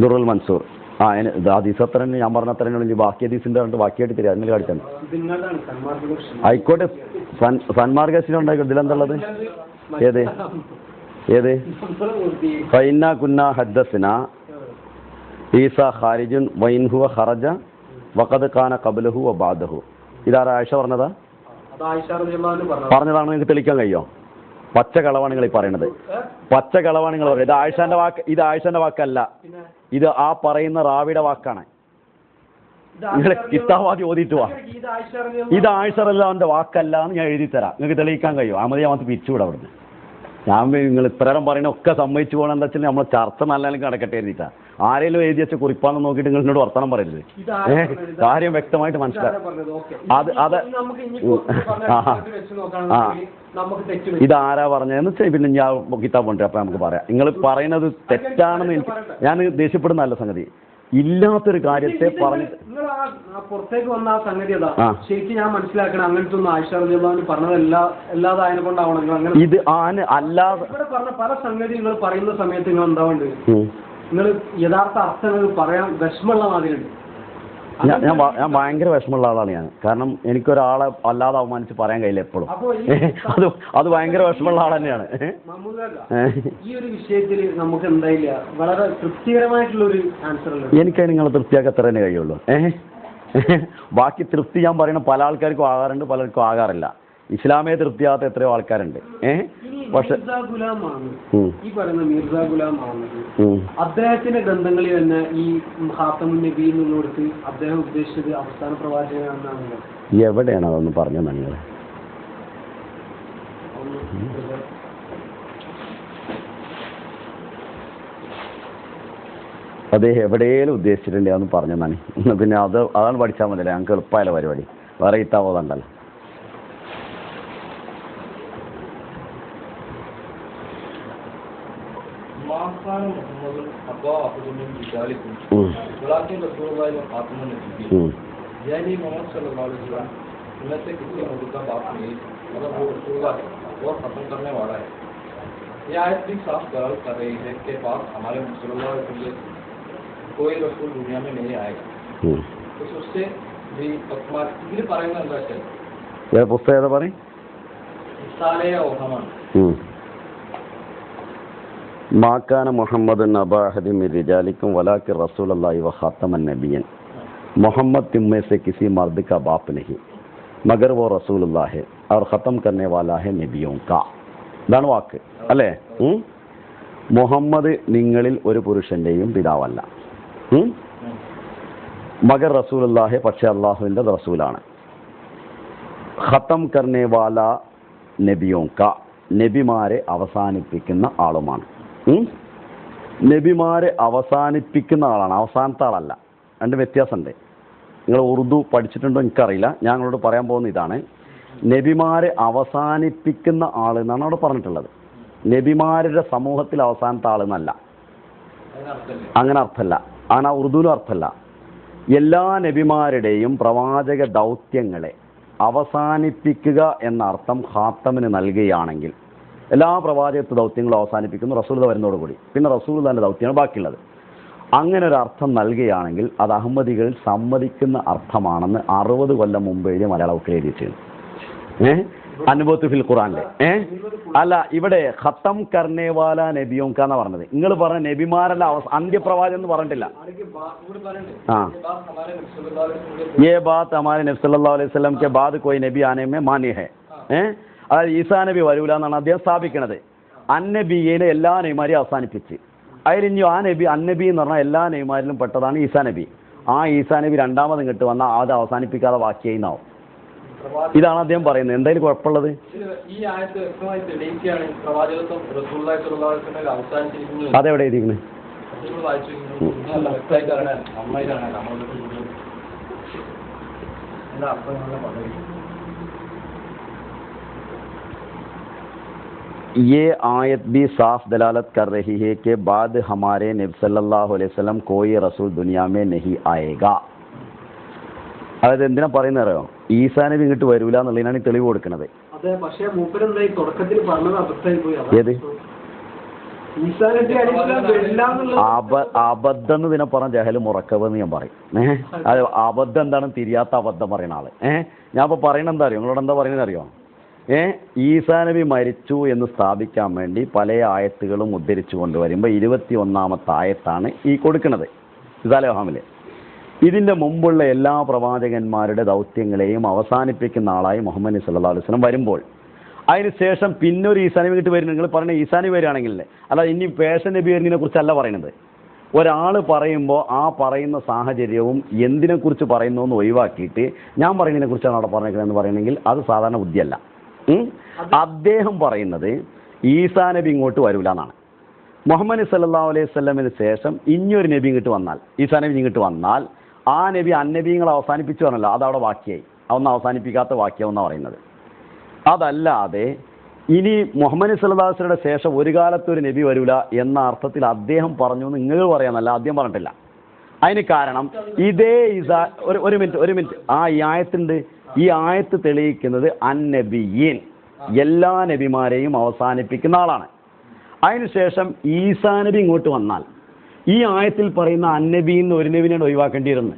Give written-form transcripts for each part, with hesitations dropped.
ദുറുൽ മൻസൂർ. ആ ഇത് ഹദീസ് അത്ര തന്നെ ഞാൻ പറഞ്ഞ അത്ര തന്നെ. ബാക്കി ഹദീസിന്റെ കണ്ട് ബാക്കിയായിട്ട് തരാം. അതിന് കാണിച്ചാൽ ആയിക്കോട്ടെ. സന്മാർഗശീലം ഉണ്ടായിക്കോട്ടെ. ഇതിലെന്തുള്ളത്? ഏത് ഏത് ഫൈന കുന്ന ഹദ്ദസ്ന ഈസ ഖാരിജുൻ വൈൻ ഹുവ ഖറജ വഖദ് കാന ഖബ്ലഹു വ ബഅദഹു. ഇതാരാ? ആയിഷ പറഞ്ഞതാ? പറഞ്ഞതാണ്. നിങ്ങൾക്ക് തെളിയിക്കാൻ കഴിയോ? പച്ച കളവാണ് നിങ്ങൾ ഈ പറയണത്. പച്ച കളവാണ് നിങ്ങൾ പറയുന്നത്. ഇത് ആയിഷാന്റെ വാക്ക്. ഇത് ആയിഷാന്റെ വാക്കല്ല. ഇത് ആ പറയുന്ന റാവിയുടെ വാക്കാണ്. നിങ്ങൾ കിതാബ് ഓതിയിട്ട് വാ. ഇത് ആയിഷ റളിയല്ലാഹുവിന്റെ വാക്കല്ല എന്ന് ഞാൻ എഴുതി തരാം. നിങ്ങൾക്ക് തെളിയിക്കാൻ കഴിയും. അഹമ്മദിയാമത്ത് പിരിച്ചുവിടാം അവിടുന്ന്. ഞാൻ നിങ്ങൾ ഇത്രയും പറയുന്ന ഒക്കെ സമ്മതിച്ചു പോകണം. എന്താ വെച്ചാൽ നമ്മളെ ചർച്ച നല്ലതിലും കിടക്കട്ടെ എഴുതിയിട്ടാ. ആരെങ്കിലും എഴുതി വെച്ച കുറിപ്പാന്ന് നോക്കിയിട്ട് നിങ്ങൾ എന്നോട് വർത്തമാനം പറയരുത്. കാര്യം വ്യക്തമായിട്ട് മനസ്സിലായി. ഇതാരാ പറഞ്ഞതെന്ന് വെച്ചാൽ പിന്നെ ഞാൻ കിതാബ് കൊണ്ട് അപ്പം നമുക്ക് പറയാം. നിങ്ങൾ പറയുന്നത് തെറ്റാണെന്ന് ഞാൻ ദേഷ്യപ്പെടുന്നതല്ല സംഗതി. ഇല്ലാത്തൊരു കാര്യത്തെ പറഞ്ഞ് പുറത്തേക്ക് വന്ന ആ സംഗതി ശരിക്കും ഞാൻ മനസ്സിലാക്കണം. അങ്ങനത്തെ ഒന്നും ആയിഷ റളിയല്ലാഹു പറഞ്ഞതല്ല. അല്ലാതെ അതിനെ കൊണ്ടാവണം ഇത് ആന് അല്ലാതെ ഇവിടെ പറഞ്ഞ പല സംഗതി നിങ്ങൾ പറയുന്ന സമയത്ത് നിങ്ങൾ എന്താവുണ്ട്, നിങ്ങൾ യഥാർത്ഥ അർത്ഥങ്ങൾ പറയാൻ വിഷമമുള്ള മാതിരിയുണ്ട്. ഞാൻ ഭയങ്കര വിഷമമുള്ള ആളാണ് ഞാൻ. കാരണം എനിക്കൊരാളെ അല്ലാതെ അവമാനിച്ച് പറയാൻ കഴിയില്ല എപ്പോഴും. അത് ഭയങ്കര വിഷമമുള്ള ആൾ തന്നെയാണ്. ഈ ഒരു വിഷയത്തിൽ നമുക്ക് എന്തായില്ല വളരെ തൃപ്തികരമായിട്ടുള്ള ഒരു ആൻസർ. എനിക്ക് നിങ്ങളെ തൃപ്തിയാക്കി അത്ര തന്നെ കഴിയുള്ളൂ. ബാക്കി തൃപ്തി ഞാൻ പറയുന്ന പല ആൾക്കാർക്കും ആകാറുണ്ട്, പലർക്കും ആകാറില്ല. ഇസ്ലാമിയെ തൃപ്തിയാകാത്ത എത്രയോ ആൾക്കാരുണ്ട്. പക്ഷെ ഈ പറയുന്ന മിർസ ഗുലാം അഹമ്മദ് അദ്ദേഹത്തിന്റെ ഗ്രന്ഥങ്ങളിൽ തന്നെ ഈ ഖാത്തമുൻ നബി എന്നുള്ളടത്ത് അദ്ദേഹം ഉദ്ദേശിച്ചത് അവസാന പ്രവാചകനാണെന്നാണല്ലോ. എവിടെയാണ് അതൊന്ന് പറഞ്ഞു നിങ്ങൾ? അദ്ദേഹം എവിടെയെങ്കിലും ഉദ്ദേശിച്ചിട്ടുണ്ട് അതൊന്ന് പറഞ്ഞു തന്നെ. പിന്നെ അതാണ് പഠിച്ചാൽ മതിയല്ലേ. ഞങ്ങൾക്ക് എളുപ്പമായാലും പരിപാടി. വേറെ ഇത്താവോതുണ്ടല്ലോ. പുസ്തകം ഏതാ പറയും? മാക്കാന മുഹമ്മദ് नबा अहद मिन रिजालिकुम वलाकिन रसूलुल्लाह व खातमन नबिय्यीन. मोहम्मद तुम में से किसी मर्द का बाप नहीं मगर वो रसूलुल्लाह है और ख़त्म करने वाला है नबियों का. ഇതാണ് വാക്ക് അല്ലേ? മുഹമ്മദ് നിങ്ങളിൽ ഒരു പുരുഷന്റെയും പിതാവല്ല. മഗർ റസൂലുള്ളാഹി, പക്ഷേ അള്ളാഹുവിൻ്റെ റസൂലാണ്. ഖത്തം കർനെ വാല നബിയോं का, നബിമാരെ അവസാനിപ്പിക്കുന്ന ആളുമാണ്. നബിമാരെ അവസാനിപ്പിക്കുന്ന ആളാണ്, അവസാനത്തെ ആളല്ല. രണ്ട് വ്യത്യാസമുണ്ട്. നിങ്ങൾ ഉറുദു പഠിച്ചിട്ടുണ്ടോ എനിക്കറിയില്ല. ഞാൻ നിങ്ങളോട് പറയാൻ പോകുന്ന ഇതാണ്. നബിമാരെ അവസാനിപ്പിക്കുന്ന ആൾ എന്നാണ് അവിടെ പറഞ്ഞിട്ടുള്ളത്. നബിമാരുടെ സമൂഹത്തിൽ അവസാനത്തെ ആളെന്നല്ല. അങ്ങനെ അർത്ഥമല്ല. അങ്ങനെ ഉറുദുവിലും അർത്ഥമല്ല. എല്ലാ നബിമാരുടെയും പ്രവാചക ദൗത്യങ്ങളെ അവസാനിപ്പിക്കുക എന്ന അർത്ഥം ഖാത്തമിന് നൽകുകയാണെങ്കിൽ എല്ലാ പ്രവാചകത്വ ദൗത്യങ്ങളും അവസാനിപ്പിക്കുന്നു റസൂലുള്ളാഹി വരുന്നതോടുകൂടി. പിന്നെ റസൂലുള്ളാഹിന്റെ ദൗത്യമാണ് ബാക്കിയുള്ളത്. അങ്ങനെ ഒരു അർത്ഥം നൽകുകയാണെങ്കിൽ അത് അഹമ്മദികൾ സമ്മതിക്കുന്ന അർത്ഥമാണെന്ന് 60 കൊല്ലം മുമ്പ് എഴുതിയ മലയാള ബുക്കിൽ എഴുതി വെച്ചിരുന്നു. അനുബത്ത് ഫിൽ ഖുറാനിലെ അല്ല, ഇവിടെ ഖത്തം കർണേവാല നബിയോങ്ക എന്നാ പറഞ്ഞത്. നിങ്ങൾ പറഞ്ഞ നബിമാരല്ല അന്ത്യപ്രവാചകൻ എന്ന് പറഞ്ഞിട്ടില്ല. ये बात हमारे नबी सल्लल्लाहु अलैहि वसल्लम के बाद कोई नबी आने में मान्य है. അതായത് ഈസാ നബി വരൂല എന്നാണ് അദ്ദേഹം സ്ഥാപിക്കുന്നത്. അന്നബിയെ എല്ലാ നബിമാരെയും അവസാനിപ്പിച്ച് അതിലിഞ്ഞു ആ നബി അന്നബി എന്ന് പറഞ്ഞാൽ എല്ലാ നബിമാരിലും പെട്ടതാണ് ഈസാ നബി. ആ ഈസാ നബി രണ്ടാമത് ഇങ്ങോട്ട് വന്നാൽ അത് അവസാനിപ്പിക്കാതെ ബാക്കിയായിന്നാവും. ഇതാണ് അദ്ദേഹം പറയുന്നത്. എന്തായാലും കുഴപ്പമുള്ളത്? അതെവിടെ എഴുതിയിരിക്കുന്നത്? ये आयत भी साफ दलालत कर रही है कि बाद हमारे नबी सल्लल्लाहु अलैहि वसल्लम कोई रसूल दुनिया में नहीं आएगा. അതായത് എന്തിനാ പറയുന്നത് അറിയോ? ഈസാ നബി ഇങ്ങോട്ട് വരൂല എന്നുള്ളതിനാണ് തെളിവ് കൊടുക്കുന്നത്. ഏത് ഈസാ നബി അലൈഹിസ്സലാം വരില്ല എന്നുള്ള അബദ്ധം എന്ന് ഇതിനെ പറഞ്ഞ ജഹല് മുറക്കവ് എന്ന് ഞാൻ പറയും. അത് അബദ്ധം എന്താണെന്ന് തിരിയാത്ത അബദ്ധം പറയുന്ന ആള്. ഞാൻ ഇപ്പൊ പറയണ എന്താ അറിയോ, നിങ്ങളോട് എന്താ പറയുന്നത് അറിയോ? ഈസാ നബി മരിച്ചു എന്ന് സ്ഥാപിക്കാൻ വേണ്ടി പല ആയത്തുകളും ഉദ്ധരിച്ചു കൊണ്ടുവരുമ്പോൾ 21-ാമത്തെ ആയത്താണ് ഈ കൊടുക്കുന്നത് ഇസാലഹാമില്. ഇതിന്റെ മുമ്പുള്ള എല്ലാ പ്രവാചകന്മാരുടെ ദൗത്യങ്ങളെയും അവസാനിപ്പിക്കുന്ന ആളായി മുഹമ്മദ് സല്ലല്ലാഹു അലൈഹി വസല്ലം വരുമ്പോൾ അതിനുശേഷം പിന്നൊരു ഈസാ നബി കിട്ടി വരുന്നത്. നിങ്ങൾ പറയുന്ന ഈസാ നബി വരികയാണെങ്കിൽ അല്ല, ഇനി പേർഷ്യൻ നബി വരുന്നതിനെ കുറിച്ചല്ല പറയുന്നത്. ഒരാൾ പറയുമ്പോൾ ആ പറയുന്ന സാഹചര്യവും എന്തിനെക്കുറിച്ച് പറയുന്നു എന്ന് ഒഴിവാക്കിയിട്ട് ഞാൻ പറയുന്നതിനെ കുറിച്ചാണ് അവിടെ പറഞ്ഞിരിക്കുന്നത് പറയണമെങ്കിൽ അത് സാധാരണ ബുദ്ധിയല്ല. അദ്ദേഹം പറയുന്നത് ഈസാ നബി ഇങ്ങോട്ട് വരൂല എന്നാണ്. മുഹമ്മദ് സല്ലല്ലാഹു അലൈഹി വസല്ലമിന് ശേഷം ഇനിയൊരു നബി ഇങ്ങോട്ട് വന്നാൽ, ഈസാ നബി ഇങ്ങോട്ട് വന്നാൽ ആ നബി അന്നബിങ്ങൾ അവസാനിപ്പിച്ചു പറഞ്ഞല്ലോ, അതവിടെ ബാക്കിയായി. അതൊന്നും അവസാനിപ്പിക്കാത്ത വാക്യമെന്നാണ് പറയുന്നത്. അതല്ലാതെ ഇനി മുഹമ്മദ് സല്ലല്ലാഹു അലൈഹി വസല്ലമയുടെ ശേഷം ഒരു കാലത്ത് ഒരു നബി വരൂല എന്ന അർത്ഥത്തിൽ അദ്ദേഹം പറഞ്ഞു എന്ന് നിങ്ങൾ പറയാന്നല്ല, അദ്ദേഹം പറഞ്ഞിട്ടില്ല. അതിന് കാരണം ഇതേ ഒരു മിനിറ്റ് ഈ ആയത്തുണ്ട്. ഈ ആയത്ത് തെളിയിക്കുന്നത് അന്നബിയീൻ, എല്ലാ നബിമാരെയും അവസാനിപ്പിക്കുന്ന ആളാണ്. അതിനുശേഷം ഈസാ നബി ഇങ്ങോട്ട് വന്നാൽ ഈ ആയത്തിൽ പറയുന്ന അന്നബിന്ന് ഒരു നബിനെ ഒഴിവാക്കേണ്ടിയിരുന്നു.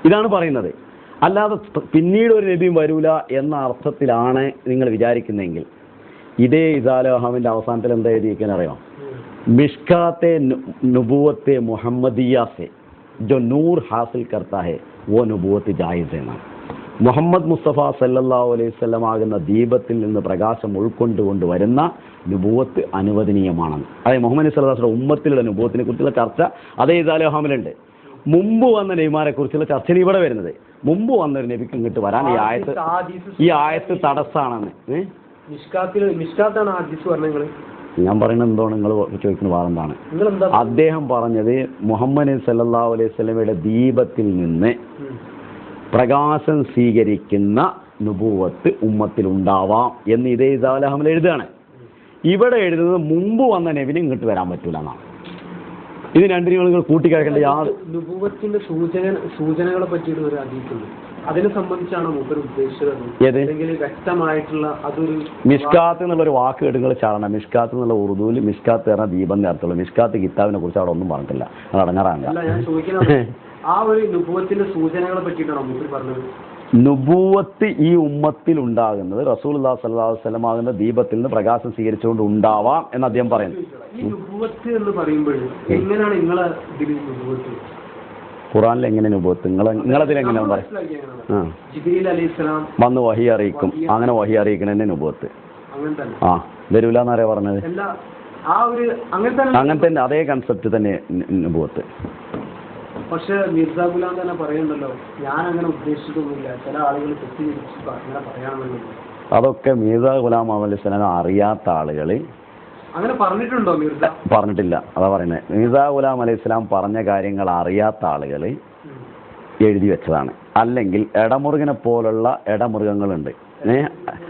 ഇതാണ് പറയുന്നത്. അല്ലാതെ പിന്നീട് ഒരു നബിയും വരൂല എന്ന അർത്ഥത്തിലാണ് നിങ്ങൾ വിചാരിക്കുന്നതെങ്കിൽ ഇതേ ഇസാലഹാമിന്റെ അവസാനത്തിൽ എന്താ എഴുതിയിരിക്കാൻ അറിയാം? മിഷ്കാത്തെ നുബുവത്തെ മുഹമ്മദിയാസെ ജോ നൂർ ഹാസിൽ കർത്താ ഹെ വോ നുബുവത്ത് ജായിസ് എന്നാണ്. മുഹമ്മദ് മുസ്തഫ സല്ലല്ലാഹു അലൈഹി വസല്ലം ആകുന്ന ദീപത്തിൽ നിന്ന് പ്രകാശം ഉൾക്കൊണ്ടുകൊണ്ട് വരുന്ന നുബുവത്ത് അനുവദനീയമാണെന്ന്. അതായത് മുഹമ്മദ് സല്ലല്ലാഹു അലൈഹി വസല്ലം ഉമ്മത്തിലുള്ള നുബുവത്തിനെ കുറിച്ചുള്ള ചർച്ച അതേ ഇസാലഹാമിലുണ്ട്. മുമ്പ് വന്ന നബിമാരെ കുറിച്ചുള്ള ചർച്ചയിൽ ഇവിടെ വരുന്നത് മുമ്പ് വന്നൊരു നബിക്ക് ഇങ്ങോട്ട് വരാൻ ഈ ആയത്ത് തടസ്സാണെന്ന്. ഞാൻ പറയുന്നത് എന്തോണ് നിങ്ങൾ ചോദിക്കുന്ന വാദം? അദ്ദേഹം പറഞ്ഞത് മുഹമ്മദ് സല്ലല്ലാഹു അലൈഹി വസല്ലമയുടെ ദീപത്തിൽ നിന്ന് പ്രകാശം സ്വീകരിക്കുന്ന നുബുവത്ത് ഉമ്മത്തിൽ ഉണ്ടാവാം എന്ന് ഇതേ ഇസാലഹാമിൽ എഴുതുകയാണ്. ഇവിടെ എഴുതുന്നത് മുമ്പ് വന്ന നബിന് ഇങ്ങോട്ട് വരാൻ പറ്റൂല എന്നാണ്. ഇത് രണ്ടിനും നിങ്ങൾ കൂട്ടിക്കഴിക്കേണ്ട നുബുവത്തിന്റെ സൂചനകളെ പറ്റിയിട്ട് ഒരു ഹദീസുണ്ട്. അതിനെ സംബന്ധിച്ചാണ് മൂപ്പർ ഉദ്ദേശിച്ചത്. വ്യക്തമായിട്ടുള്ള അതൊരു മിഷ്കാത്ത് എന്നുള്ളൊരു വാക്ക് കേട്ടുകൾ ചാടണം. മിഷ്കാത്ത് എന്നുള്ള ഉറുദുവിൽ മിഷ്കാത്ത് പറഞ്ഞ ദീപം നേരത്തുള്ളൂ. മിഷ്കാത്ത് കിതാബിനെ കുറിച്ച് അവിടെ ഒന്നും പറഞ്ഞിട്ടില്ല. അത് അടങ്ങാറാണ്. ഞാൻ ചോദിക്കുന്നത് ആ ഒരു നുബുവത്തിന്റെ സൂചനകളെ പറ്റിയിട്ടാണ് മൂപ്പർ പറഞ്ഞത്. നുബുവത്ത് ഈ ഉമ്മത്തിൽ ഉണ്ടാകുന്നത് റസൂലുള്ളാഹി സ്വല്ലല്ലാഹു അലൈഹി വസല്ലം ആകുന്ന ദീപത്തിൽ നിന്ന് പ്രകാശം സ്വീകരിച്ചുകൊണ്ട് ഉണ്ടാവാം എന്ന് അദ്ദേഹം പറയുന്നു. ഈ നുബുവത്ത് എന്ന് പറയുമ്പോൾ എങ്ങനെയാണ് നിങ്ങളെ നുബുവത്ത് ഖുർആനിൽ എങ്ങനെ നുബുവത്ത് നിങ്ങളതിൽ എങ്ങനെയാണ് പറയുക? ജിബ്രീൽ അലൈഹിസ്സലാം വന്ന് വഹി അറിയിക്കും, അങ്ങനെ വഹി അറിയിക്കണ നുബുവത്ത്. വരൂല എന്നാരാ പറഞ്ഞത്? അങ്ങനെ തന്നെ അതേ കൺസെപ്റ്റ് തന്നെ നുബുവത്ത്. പക്ഷെ മിർസാ ഗുലാം തന്നെ പറയുന്നുണ്ടല്ലോ, ഞാൻ അങ്ങനെ ഉദ്ദേശിച്ചിട്ടൊന്നുമില്ല, ചില ആളുകൾ തെറ്റിദ്ധരിച്ചു അങ്ങനെ പറയാമെന്ന്. അതൊക്കെ മിർസാ ഗുലാം അലൈഹിസ്സലാം അറിയാത്ത ആളുകൾ അങ്ങനെ പറഞ്ഞിട്ടുണ്ടോ? മിർസ പറഞ്ഞിട്ടില്ല, അതാ പറയുന്നത്. മിർസാ ഗുലാം അലൈഹിസ്സലാം പറഞ്ഞ കാര്യങ്ങൾ അറിയാത്ത ആളുകൾ എഴുതി വെച്ചതാണ്. അല്ലെങ്കിൽ ഇടമുറുകിനെ പോലുള്ള ഇടമൃഗങ്ങളുണ്ട്.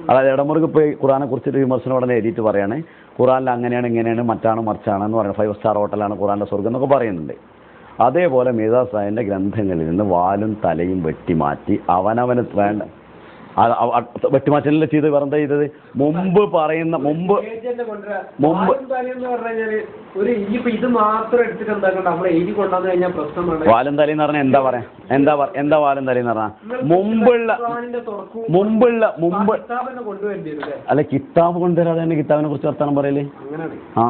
അതായത് ഇടമുറുക് ഇപ്പോൾ ഖുറാനെ കുറിച്ചിട്ട് വിമർശനം ഉടനെ എഴുതിയിട്ട് പറയാണ് ഖുറാനിൽ അങ്ങനെയാണ് ഇങ്ങനെയാണ് മറ്റാണ് മറിച്ചാണ് എന്ന് പറയുന്നത്. 5 സ്റ്റാർ ഹോട്ടലാണ് ഖുറാന്റെ സ്വർഗം എന്നൊക്കെ പറയുന്നുണ്ട്. അതേപോലെ മിർസാ സാഹിബിന്റെ ഗ്രന്ഥങ്ങളിൽ നിന്ന് വാലും തലയും വെട്ടിമാറ്റി അവനവന് വേണ്ട വെട്ടിമാറ്റല്ല ചെയ്ത് വേറെന്താ ചെയ്തത്? മുമ്പ് പറയുന്ന മുമ്പ് വാലും തലയെന്ന് പറഞ്ഞാൽ എന്താ പറയാ? എന്താ വാലും തലയെന്ന് പറഞ്ഞാൽ മുമ്പ് അല്ല, കിതാബ് കൊണ്ടുവരാതെ തന്നെ കിതാബിനെ കുറിച്ച് വർത്താനം പറയല്.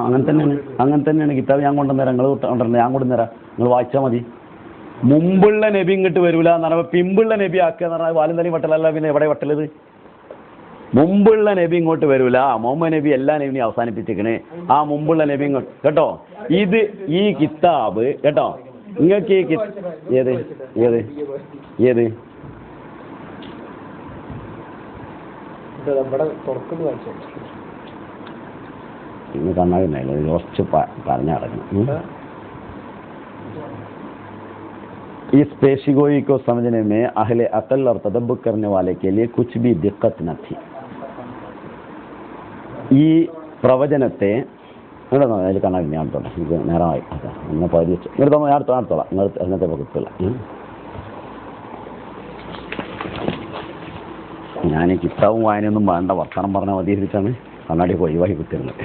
അങ്ങനെ തന്നെയാണ് കിതാബ് ഞാൻ കൊണ്ടുവന്നേരാം, നിങ്ങൾ കൊണ്ടുവരണം, ഞാൻ കൊണ്ടുവന്നേരാം, നിങ്ങൾ വായിച്ചാൽ മതി. മുമ്പുള്ള നബി ഇങ്ങോട്ട് വരൂല എന്ന് പറഞ്ഞാൽ പിമ്പുള്ള നബി ആക്കുക എന്ന് പറഞ്ഞാൽ വാലും തലയും വട്ടലല്ല, പിന്നെ എവിടെ വട്ടലത്? മുമ്പുള്ള നബി ഇങ്ങോട്ട് വരൂല, മുഹമ്മദ് നബി എല്ലാ നബിനെയും അവസാനിപ്പിച്ചിരിക്കണേ, ആ മുമ്പുള്ള നബി ഇങ്ങോട്ട് കേട്ടോ. ഇത് ഈ കിതാബ് കേട്ടോ, നിങ്ങൾക്ക് ഈ ഏത് ഏത് ഏത് ഇന്ന് കണ്ണാകുന്നല്ലോ കുറച്ച് പറഞ്ഞു നടക്കണം. इस पेशीगोई को समझने में अहले अकल और तदब्बुर करने वाले के लिए कुछ भी दिक्कत न थी. ഈ പ്രവചനത്തെ അതിൽ കാണാൻ ഞാൻ തോന്നാം, ഇത് നേരമായി എന്നെ പരിചയിച്ചു ഇങ്ങോട്ട് തോന്നാം, ഞാൻ അടുത്തോളാം, നിങ്ങൾ അതിനകത്തെ കിട്ടില്ല. ഞാൻ ഈ കിതാബും വായനയൊന്നും വേണ്ട, വർത്തമാനം പറഞ്ഞാൽ മതി തിരിച്ചാണ് കണ്ണാടി ഒഴിവാക്കി കുത്തിരുന്നത്.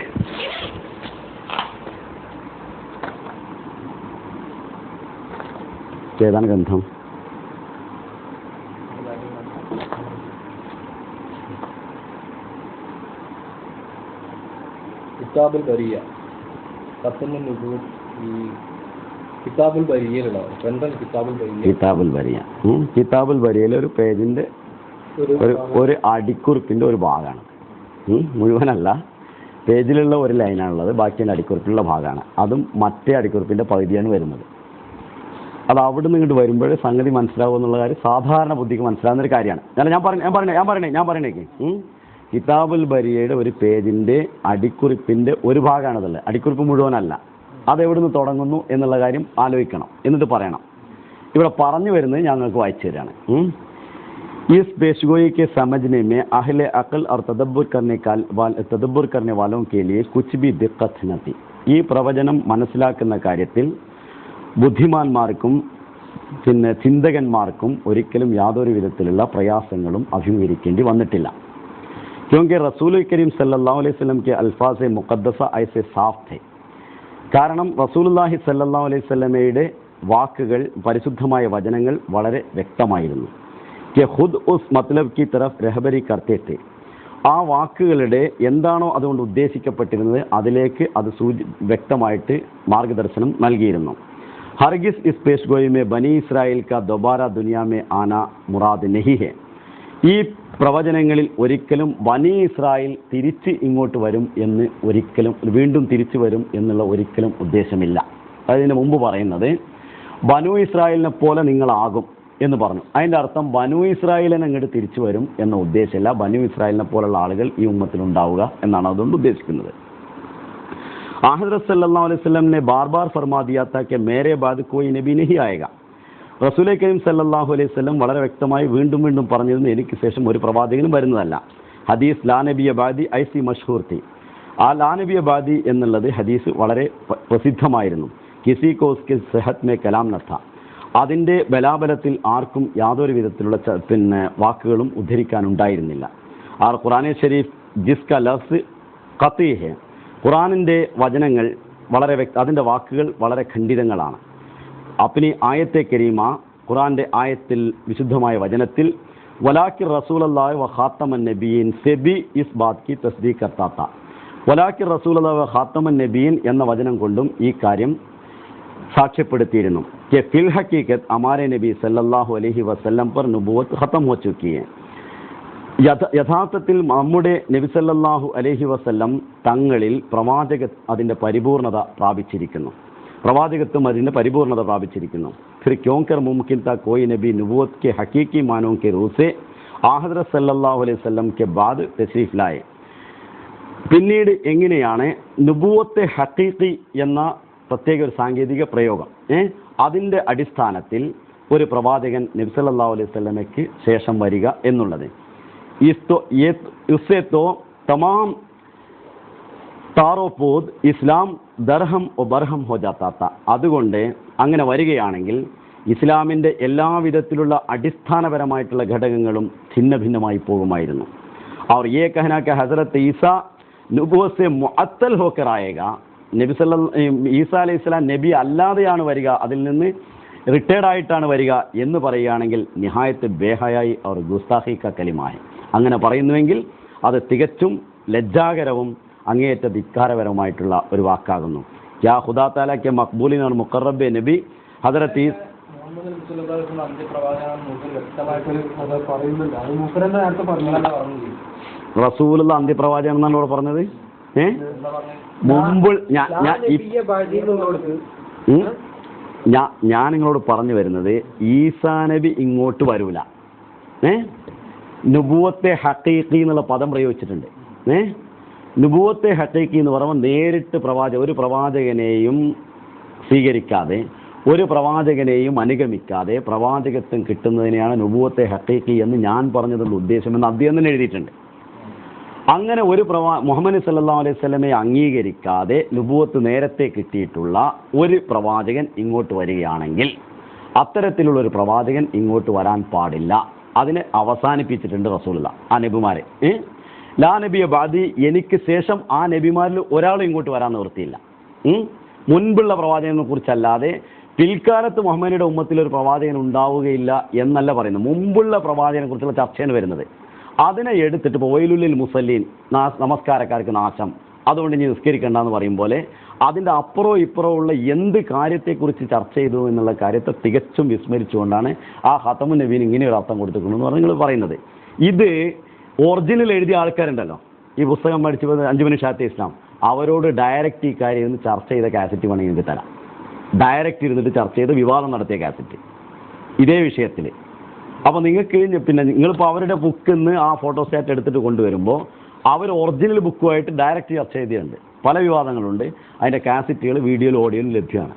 ഏതാണ് ഗ്രന്ഥം? കിതാബുൽ ബരിയ കിതാബുൽ ബരിയയിലുള്ള ഗ്രന്ഥം കിതാബുൽ ബരിയ. കിതാബുൽ ബരിയയിലെ ഒരു പേജിന്റെ ഒരു അടിക്കുറിപ്പിന്റെ ഒരു ഭാഗമാണ്, മുഴുവനല്ല, പേജിലുള്ള ഒരു ലൈനാണുള്ളത്, ബാക്കി എൻ്റെ അടിക്കുറിപ്പിലുള്ള ഭാഗമാണ്. അതും മറ്റേ അടിക്കുറിപ്പിന്റെ പകുതിയാണ് വരുന്നത്. അത് അവിടെ നിന്ന് ഇങ്ങോട്ട് വരുമ്പോൾ സംഗതി മനസ്സിലാവും എന്നുള്ള കാര്യം സാധാരണ ബുദ്ധിക്ക് മനസ്സിലാവുന്ന ഒരു കാര്യമാണ്. ഞാൻ പറയണേക്ക് കിതാബുൽ ബരിയയുടെ ഒരു പേജിന്റെ അടിക്കുറിപ്പിന്റെ ഒരു ഭാഗമാണതല്ലേ, അടിക്കുറിപ്പ് മുഴുവനല്ല. അതെവിടെ നിന്ന് തുടങ്ങുന്നു എന്നുള്ള കാര്യം ആലോചിക്കണം, എന്നിട്ട് പറയണം. ഇവിടെ പറഞ്ഞു വരുന്നത് ഞങ്ങൾക്ക് വായിച്ചു തരാണ്. इस पेशगोई के समझने में अहले अक्ल और तदब्बुर करने वालों के लिए कुछ भी दिक्कत न थी. ഈ പ്രവചനം മനസ്സിലാക്കുന്ന കാര്യത്തിൽ ബുദ്ധിമാന്മാർക്കും പിന്നെ ചിന്തകന്മാർക്കും ഒരിക്കലും യാതൊരു വിധത്തിലുള്ള പ്രയാസങ്ങളും അഭിമുഖീകരിക്കേണ്ടി വന്നിട്ടില്ല. क्योंकि रसूल करीम सल्लल्लाहु अलैहि वसल्लम के अल्फाज मुक़द्दसा ऐसे साफ थे. കാരണം റസൂലുള്ളാഹി സല്ലല്ലാഹു അലൈഹി വസല്ലമയുടെ വാക്കുകൾ, പരിശുദ്ധമായ വചനങ്ങൾ വളരെ വ്യക്തമായിരുന്നു. कि खुद उस मतलब की तरफ रहबरी करते थे. ആ വാക്കുകളുടെ എന്താണോ അതുകൊണ്ട് ഉദ്ദേശിക്കപ്പെട്ടിരുന്നത് അതിലേക്ക് അത് വ്യക്തമായിട്ട് മാർഗദർശനം നൽകിയിരുന്നു. ഹർഗിസ് ഇസ് പേഷ്ഗോയി മേ ബനി ഇസ്രായേൽ കാ ദോബാര ദുനിയ മേ ആന മുറാദ് നഹി ഹെ. ഈ പ്രവചനങ്ങളിൽ ഒരിക്കലും ബനി ഇസ്രായേൽ തിരിച്ച് ഇങ്ങോട്ട് വരും എന്ന് ഒരിക്കലും, വീണ്ടും തിരിച്ചു വരും എന്നുള്ള ഒരിക്കലും ഉദ്ദേശമില്ല. അതിന് മുമ്പ് പറയുന്നത് ബനു ഇസ്രായേലിനെ പോലെ നിങ്ങളാകും എന്ന് പറഞ്ഞു. അതിൻ്റെ അർത്ഥം ബനു ഇസ്രായേലിനെ അങ്ങോട്ട് തിരിച്ചു വരും എന്ന ഉദ്ദേശമില്ല, ബനു ഇസ്രായേലിനെ പോലുള്ള ആളുകൾ ഈ ഉമ്മത്തിലുണ്ടാവുക എന്നാണ് അതുകൊണ്ട് ഉദ്ദേശിക്കുന്നത്. ഹദ്റത്ത് സല്ലല്ലാഹു അലൈഹി വസല്ലം ने बार बार फरमा दिया था कि मेरे बाद कोई नबी नहीं आएगा. റസൂൽ കരീം സല്ലല്ലാഹു അലൈഹി വസല്ലം വളരെ വ്യക്തമായി വീണ്ടും വീണ്ടും പറഞ്ഞിരുന്നു, എനിക്ക് ശേഷം ഒരു പ്രവാചകനും വരുന്നതല്ല. ഹദീസ് ലാ നബിയ ബാദി ഐസി മഷ്ഹൂർ തി. ആ ലാ നബിയ ബാദി എന്നുള്ളത് ഹദീസ് വളരെ പ്രസിദ്ധമായിരുന്നു. കിസി കോ ഉസ്കി സെഹത് മേ കലാം നഥ. അതിൻ്റെ ബലാബലത്തിൽ ആർക്കും യാതൊരു വിധത്തിലുള്ള വാക്കുകളും ഉദ്ധരിക്കാനുണ്ടായിരുന്നില്ല. ആർ ഖുറാനെ ഷരീഫ് ജിസ്ക ലഫ്സ് ഖത്തി ഹെ. ഖുറാനിൻ്റെ വചനങ്ങൾ വളരെ അതിൻ്റെ വാക്കുകൾ വളരെ ഖണ്ഡിതങ്ങളാണ്. അപ്നി ആയത്തെ കരീമ, ഖുറാൻ്റെ ആയത്തിൽ വിശുദ്ധമായ വചനത്തിൽ വലാക്കിർ റസൂലല്ലാഹി വ ഖാത്തമൻ നബിയീൻ സെബി ഇസ് ബാത് കി തസ്ദീഖ് കർത്താ താ. വലാക്കിർ റസൂലല്ലാഹി വ ഖാത്തമൻ നബിയീൻ എന്ന വചനം കൊണ്ടും ഈ കാര്യം സാക്ഷ്യപ്പെടുത്തിയിരുന്നു. कि फिल हकीकत हमारे नबी सल्लल्लाहु अलैहि वसल्लम पर नबूवत ख़त्म हो चुकी है. യഥാർത്ഥത്തിൽ നമ്മുടെ നബി സല്ലല്ലാഹു അലൈഹി വസല്ലം തങ്ങളിൽ അതിൻ്റെ പരിപൂർണത പ്രാപിച്ചിരിക്കുന്നു, പ്രവാചകത്വം അതിൻ്റെ പരിപൂർണത പ്രാപിച്ചിരിക്കുന്നു. फिर क्यों कर मुमकिन था कोई नबी नबूवत के हकीकी मानों के रूह से हज़रत सल्लल्लाहु अलैहि वसल्लम के बाद तशरीफ लाए. പിന്നീട് എങ്ങനെയാണ് നുബുവത്തെ ഹഖീഖി എന്ന പ്രത്യേക ഒരു സാങ്കേതിക പ്രയോഗം, അതിൻ്റെ അടിസ്ഥാനത്തിൽ ഒരു പ്രവാചകൻ നബി സല്ലല്ലാഹു അലൈഹി വസല്ലമയ്ക്ക് ശേഷം വരിക എന്നുള്ളത്? इससे तो तमाम താറോപോദ് ഇസ്ലാം ദർഹം ഒ ബർഹം ഹോ ജാത്താ താ. അതുകൊണ്ട് അങ്ങനെ വരികയാണെങ്കിൽ ഇസ്ലാമിൻ്റെ എല്ലാവിധത്തിലുള്ള അടിസ്ഥാനപരമായിട്ടുള്ള ഘടകങ്ങളും ഛിന്ന ഭിന്നമായി പോകുമായിരുന്നു. और ये कहना कि हज़रत ईसा नुबुव्वत से मुअत्तल होकर आएगा, നബി ഈസാ അലൈഹി സ്വലാം നബി അല്ലാതെയാണ് വരിക, അതിൽ നിന്ന് റിട്ടയർഡ് ആയിട്ടാണ് വരിക എന്ന് പറയുകയാണെങ്കിൽ നിഹായത്ത് ബേഹയായി അവർ ഗുസ്താഖി ക കലിമായി. അങ്ങനെ പറയുന്നുവെങ്കിൽ അത് തികച്ചും ലജ്ജാകരവും അങ്ങേയറ്റ ധിക്കാരപരവുമായിട്ടുള്ള ഒരു വാക്കാകുന്നു. ക്യാ ഖുദാ തആല കെ മഖ്ബൂലിൻ और മുഖറബ് നബി ഹദരത്ത് റസൂലുള്ള അന്ത്യപ്രവാചകൻ എന്നാണ് ഇവിടെ പറഞ്ഞത്. മുമ്പ് ഞാൻ നിങ്ങളോട് പറഞ്ഞു വരുന്നത് ഈസാ നബി ഇങ്ങോട്ട് വരൂല. നുബുവത്തെ ഹഖീഖി എന്നുള്ള പദം പ്രയോഗിച്ചിട്ടുണ്ട്. നുബുവത്തെ ഹഖീഖി എന്ന് പറയുമ്പോൾ നേരിട്ട് ഒരു പ്രവാചകനെയും സ്വീകരിക്കാതെ, ഒരു പ്രവാചകനെയും അനുഗമിക്കാതെ പ്രവാചകത്വം കിട്ടുന്നതിനെയാണ് നുബുവത്തെ ഹഖീഖി എന്ന് ഞാൻ പറഞ്ഞതുള്ള ഉദ്ദേശമെന്ന് അദ്ദേഹം തന്നെ എഴുതിയിട്ടുണ്ട്. അങ്ങനെ ഒരു മുഹമ്മദ് സല്ലല്ലാഹു അലൈഹി വസല്ലമയെ അംഗീകരിക്കാതെ നുബുവത്ത് നേരത്തെ കിട്ടിയിട്ടുള്ള ഒരു പ്രവാചകൻ ഇങ്ങോട്ട് വരികയാണെങ്കിൽ അത്തരത്തിലുള്ള ഒരു പ്രവാചകൻ ഇങ്ങോട്ട് വരാൻ പാടില്ല. അതിനെ അവസാനിപ്പിച്ചിട്ടുണ്ട് റസൂലുള്ള ആ നബിമാരെ. ലാ നബിയ ബാദി, എനിക്ക് ശേഷം ആ നബിമാരിൽ ഒരാളും ഇങ്ങോട്ട് വരാൻ നിവൃത്തിയില്ല. മുൻപുള്ള പ്രവാചകനെ കുറിച്ചല്ലാതെ പിൽക്കാലത്ത് മുഹമ്മദിയുടെ ഉമ്മത്തിൽ ഒരു പ്രവാചകൻ ഉണ്ടാവുകയില്ല എന്നല്ല പറയുന്നത്. മുമ്പുള്ള പ്രവാചകനെ കുറിച്ചുള്ള ചർച്ചയാണ് വരുന്നത്. അതിനെ എടുത്തിട്ട് ഇപ്പോൾ വൈലുല്ലിൽ മുസല്ലീൻ, നമസ്കാരക്കാർക്ക് നാശം, അതുകൊണ്ട് ഇനി നിസ്കരിക്കേണ്ടെന്ന് പറയും പോലെ അതിൻ്റെ അപ്പുറവും ഇപ്പുറവും ഉള്ള എന്ത് കാര്യത്തെക്കുറിച്ച് ചർച്ച ചെയ്തു എന്നുള്ള കാര്യത്തെ തികച്ചും വിസ്മരിച്ചുകൊണ്ടാണ് ആ ഖാത്തമുൻ നബീന് ഇങ്ങനെ ഒരു അർത്ഥം കൊടുത്തിട്ടുണ്ട് എന്ന് നിങ്ങൾ പറയുന്നത്. ഇത് ഒറിജിനൽ എഴുതിയ ആൾക്കാരുണ്ടല്ലോ, ഈ പുസ്തകം പഠിച്ചു 5 മിനിറ്റ് ഷാത്തി ഇസ്ലാം, അവരോട് ഡയറക്റ്റ് ഈ കാര്യം ഇരുന്ന് ചർച്ച ചെയ്ത കാസറ്റ് വേണമെങ്കിൽ എനിക്ക് തരാം. ഡയറക്റ്റ് ഇരുന്നിട്ട് ചർച്ച ചെയ്ത് വിവാദം നടത്തിയ കാസറ്റ് ഇതേ വിഷയത്തിൽ. അപ്പോൾ നിങ്ങൾക്ക് പിന്നെ നിങ്ങളിപ്പോൾ അവരുടെ ബുക്കിൽ നിന്ന് ആ ഫോട്ടോസ്റ്റാറ്റ് എടുത്തിട്ട് കൊണ്ടുവരുമ്പോൾ അവർ ഒറിജിനൽ ബുക്കുമായിട്ട് ഡയറക്റ്റ് ചർച്ച ചെയ്തിട്ടുണ്ട്. പല വിവാദങ്ങളുണ്ട്, അതിൻ്റെ കാസറ്റുകൾ വീഡിയോയിലും ഓഡിയോയിലും ലഭ്യമാണ്.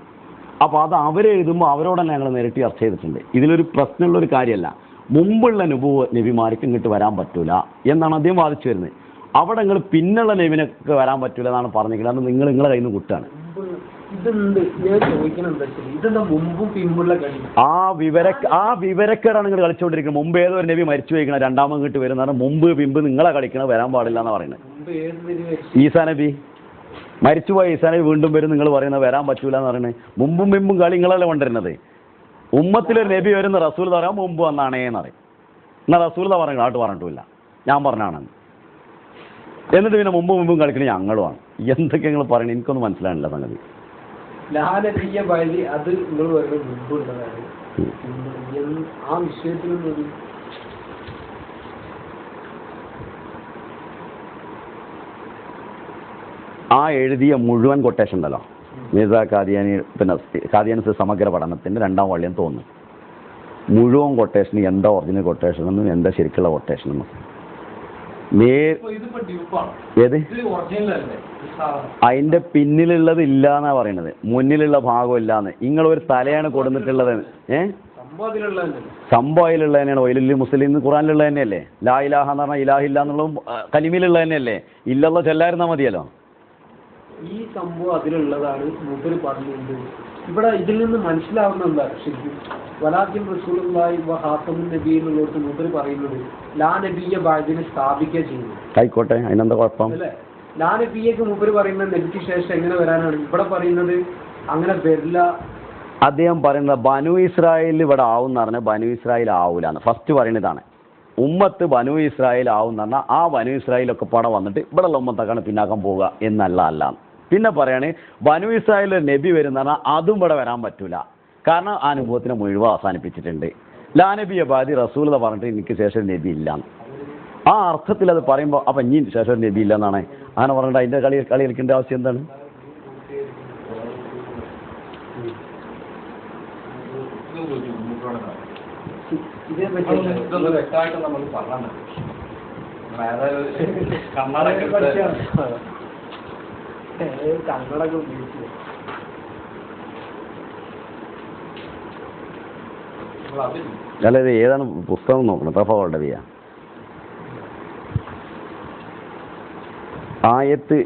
അപ്പോൾ അത് അവരെഴുതുമ്പോൾ അവരോട് തന്നെ ഞങ്ങൾ നേരിട്ട് ചർച്ച ചെയ്തിട്ടുണ്ട്. ഇതിലൊരു പ്രശ്നമുള്ളൊരു കാര്യമല്ല. മുമ്പുള്ള നബിമാർക്ക് ഇങ്ങോട്ട് വരാൻ പറ്റൂല എന്നാണ് അദ്ദേഹം വാദിച്ചു വരുന്നത്. അവിടെ നിങ്ങൾ പിന്നുള്ള നബിനൊക്കെ വരാൻ പറ്റൂല എന്നാണ് പറഞ്ഞിരിക്കുന്നത്. അത് നിങ്ങളെ കയ്യിൽ നിന്ന് കുട്ടാണ്. ആ വിവരക്കേടാണ് നിങ്ങൾ കളിച്ചുകൊണ്ടിരിക്കുന്നത്. മുമ്പ് ഏതോ ഒരു നബി മരിച്ചു വയ്ക്കണം, രണ്ടാമത് ഇങ്ങോട്ട് വരുന്നതാണ്. മുമ്പ് പിമ്പ് നിങ്ങളെ കളിക്കണം, വരാൻ പാടില്ല എന്നാണ് പറയുന്നത്. ഈസാ നബി മരിച്ചുപോയ ഈസാ നബി വീണ്ടും വരും, നിങ്ങൾ പറയുന്നത് വരാൻ പറ്റൂല എന്ന് പറയുന്നത്. മുമ്പും പിമ്പും കളി നിങ്ങളല്ലേ കൊണ്ടുവരുന്നത്. ഉമ്മത്തിലൊരു നബി വരുന്ന റസൂൽ പറയാൻ മുമ്പ് വന്നാണേ എന്ന് പറയും. എന്നാൽ റസൂൽ പറഞ്ഞു ആട്ട് പറഞ്ഞിട്ടില്ല, ഞാൻ പറഞ്ഞാണെന്ന്. എന്നിട്ട് പിന്നെ മുമ്പും കളിക്കണേ ഞങ്ങളുമാണ്. എന്തൊക്കെ നിങ്ങൾ പറയണേ എനിക്കൊന്നും മനസ്സിലാണില്ല സംഗതി. അത് നിങ്ങൾ മുമ്പുള്ളതാണ്. ആ വിഷയത്തിൽ ആ എഴുതിയ മുഴുവൻ കൊട്ടേഷൻ ഉണ്ടല്ലോ, മിർസ ഖാദിയാനി പിന്നെ ഖാദിയാനി സമഗ്ര പഠനത്തിൻ്റെ 2ാം വള്ളിയം തോന്നുന്നു. മുഴുവൻ കൊട്ടേഷൻ എന്താ ഒറിജിനൽ കൊട്ടേഷൻ എന്നും എന്താ ശരിക്കുള്ള കൊട്ടേഷൻ എന്നും ഏത് അതിൻ്റെ പിന്നിലുള്ളത് ഇല്ല എന്നാ പറയണത്, മുന്നിലുള്ള ഭാഗം ഇല്ലാന്ന്. നിങ്ങളൊരു തലയാണ് കൊടുത്തിട്ടുള്ളത്. സംഭവം അതിലുള്ള തന്നെയാണ്. വൈലുല്ലി മുസ്ലിം ഖുറാനിലുള്ള തന്നെയല്ലേ. ലാ ഇലാഹ എന്ന് പറഞ്ഞാൽ ഇലാഹില്ല എന്നുള്ളതും കലിമിലുള്ള തന്നെയല്ലേ. ഇല്ലല്ലോ ചെല്ലായിരുന്നാൽ മതിയല്ലോ. ഈ സംഭവം അതിലുള്ളതാണ് മൂപ്പര് പറഞ്ഞത്. ഇവിടെ ഇതിൽ നിന്ന് മനസ്സിലാവുന്ന എന്താ ശരിക്കും, വലാകിൻ റസൂലുള്ളാഹി വ ഖാതമുൻ നബി എന്നുള്ളവർക്ക് മൂപ്പര് പറയുന്നത് ലാ നബിയ ബഅദിനെ സ്ഥാപിക്കുക ചെയ്യുന്നു. ആയിക്കോട്ടെ, അതിനെന്താ കുഴപ്പം? അല്ലേ, ലാ നബിയൊക്കെ മൂപ്പര് പറയുന്നത് നബിക്ക് ശേഷം എങ്ങനെ വരാനാണ്. ഇവിടെ പറയുന്നത് അങ്ങനെ വരില്ല. അദ്ദേഹം പറയുന്നത് ബനു ഇസ്രായേൽ ഇവിടെ ആവും എന്ന് പറഞ്ഞാൽ ബനു ഇസ്രായേൽ ആവൂലാന്ന് ഫസ്റ്റ് പറയുന്നതാണ്. ഉമ്മത്ത് ബനു ഇസ്രായേൽ ആവും എന്ന് പറഞ്ഞാൽ ആ ബനു ഇസ്രായേലൊക്കെ പടം വന്നിട്ട് ഇവിടെയുള്ള ഉമ്മത്തൊക്കെയാണ് പിന്നാക്കാൻ പോവുക എന്നല്ല അല്ലാന്ന്. പിന്നെ പറയുകയാണെങ്കിൽ ബനു ഇസ്രായേൽ നബി വരും എന്ന് പറഞ്ഞാൽ അതും ഇവിടെ വരാൻ പറ്റൂല. കാരണം ആ അനുഭവത്തിനെ മുഴുവൻ അവസാനിപ്പിച്ചിട്ടുണ്ട്. ലാ നബി അബാദി റസൂൽ പറഞ്ഞിട്ട് എനിക്ക് ശേഷം നബി ഇല്ലാന്ന്. ആ അർത്ഥത്തിൽ അത് പറയുമ്പോൾ അപ്പം ഇനി ശേഷം നബി ഇല്ല എന്നാണ് അങ്ങനെ പറഞ്ഞിട്ട് അതിൻ്റെ കളി കളിക്കേണ്ട ആവശ്യം എന്താണ്? വ്യക്തമായിട്ട് നമ്മൾ പറഞ്ഞു. കന്നഡ ഉപയോഗിച്ചു അല്ല, ഇത് ഏതാണ് പുസ്തകം നോക്കണം. തഫവളുടെ ആയത്ത്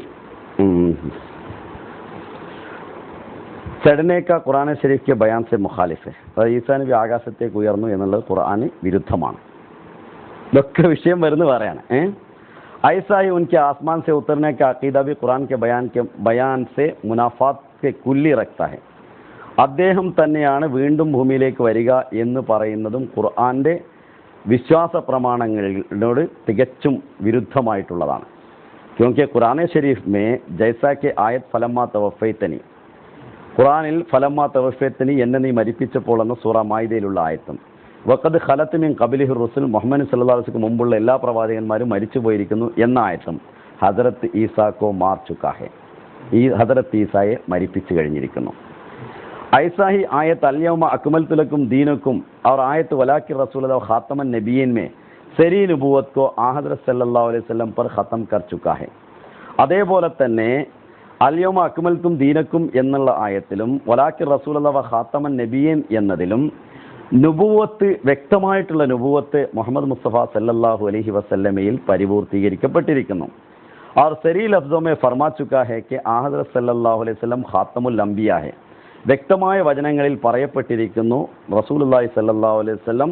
ചടനേക്ക ഖുറാൻ ശരീഫ് കെ ബയാൻ സെ മുഖാലിഫ്. അതായത് ഈസാ നബി ആകാശത്തേക്ക് ഉയർന്നു എന്നുള്ളത് ഖുർആന് വിരുദ്ധമാണ്. ഇതൊക്കെ വിഷയം വരുന്ന പറയാണ്. ऐसा ही उनके आसमान से उतरने का अकीदा भी कुरान के बयान से मुनाफात के कुल्ली रखता है. അദ്ദേഹം തന്നെയാണ് വീണ്ടും ഭൂമിയിലേക്ക് വരിക എന്ന് പറയുന്നതും ഖുർആന്റെ വിശ്വാസ പ്രമാണങ്ങളോട് തികച്ചും വിരുദ്ധമായിട്ടുള്ളതാണ്. ക്യോങ്കി ഖുറാനെ ഷരീഫ് മേ ജൈസാ കെ ആയത് ഫലമ്മ തവഫൈതനി, ഖുറാനിൽ ഫലമ്മ തവഫൈതനി എന്നെ നീ മരിപ്പിച്ചപ്പോൾ എന്ന സൂറ മായിദയിലുള്ള ആയത്തും വഖദ് ഖലത്ത് മിൻ ഖബലിഹി റസൂൽ മുഹമ്മദ് സല്ലല്ലാഹു അലൈഹി വസല്ലം മുമ്പുള്ള എല്ലാ പ്രവാചകന്മാരും മരിച്ചു പോയിരിക്കുന്നു എന്ന ആയത്തും ഹദരത്ത് ഈസാക്കോ മാർ ചുക്കാ ഹെ, ഈ ഹദരത്ത് ഈസായെ മരിപ്പിച്ചു കഴിഞ്ഞിരിക്കുന്നു. ऐसा ही आयत अल-यौम अकमलतु लकुम दीनकुम और आयत वलाकि रसूलुल्लाह खातमन नबिय्यीन में सरी नबूवत को हज़रत सल्लल्लाहु अलैहि वसल्लम पर ख़त्म कर चुका है. അതേപോലെ തന്നെ അൽ-യൗമ അക്മൽതും ദീനക്കും എന്നുള്ള ആയത്തിലും വലാകി റസൂലുള്ളാഹി ഖാതമൻ നബിയീൻ എന്നതിലും നുബുവത്ത്, വ്യക്തമായിട്ടുള്ള നുബുവത്ത് മുഹമ്മദ് മുസ്തഫ സല്ലല്ലാഹു അലൈഹി വസല്ലമയിൽ പരിപൂർത്തീകരിക്കപ്പെട്ടിരിക്കുന്നു. और सरी लफ्ज़ों में फरमा चुका है कि हज़रत सल्लल्लाहु अलैहि वसल्लम ख़ातमुल अंबिया है. വ്യക്തമായ വചനങ്ങളിൽ പറയപ്പെട്ടിരിക്കുന്നു റസൂലുള്ളാഹി സല്ലല്ലാഹു അലൈഹി വസല്ലം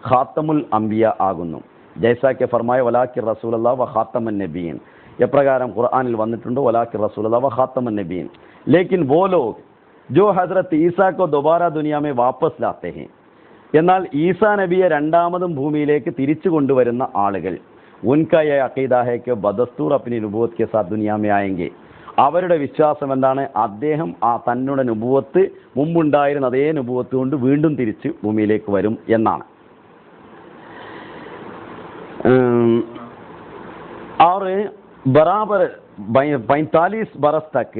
ഖാത്തമുൽ അംബിയ ആകുന്നു. ജൈസാ കെ ഫർമായ വലാകി റസൂലുള്ളാഹി വ ഖാത്തമൻ നബിയീൻ, എപ്രകാരം ഖുർആനിൽ വന്നിട്ടുണ്ട് വലാകി റസൂലുള്ളാഹി വ ഖാത്തമൻ നബിയീൻ. ലേക്കിൻ വോ ലോഗ് ജോ ഹസ്രത്ത് ഈസാ കോ ദോബാര ദുനിയാ മേ വാപ്പസ് ലാത്തെ ഹെ. എന്നാൽ ഈസാ നബിയെ രണ്ടാമതും ഭൂമിയിലേക്ക് തിരിച്ചു കൊണ്ടുവരുന്ന ആളുകൾ ഉൻകാ യേ അഖീദ ഹെ കി ബദസ്തൂർ അപ്നി നുബുവത്ത് കെ സാത്ത് ദുനിയാ മേ ആയെങ്കെ. അവരുടെ വിശ്വാസം എന്താണ്? അദ്ദേഹം തന്നുടെ നുബുവത്ത് മുമ്പുണ്ടായിരുന്ന അതേ നുബുവത്ത് കൊണ്ട് വീണ്ടും തിരിച്ച് ഭൂമിയിലേക്ക് വരും എന്നാണ്. और बराबर 45 बरस तक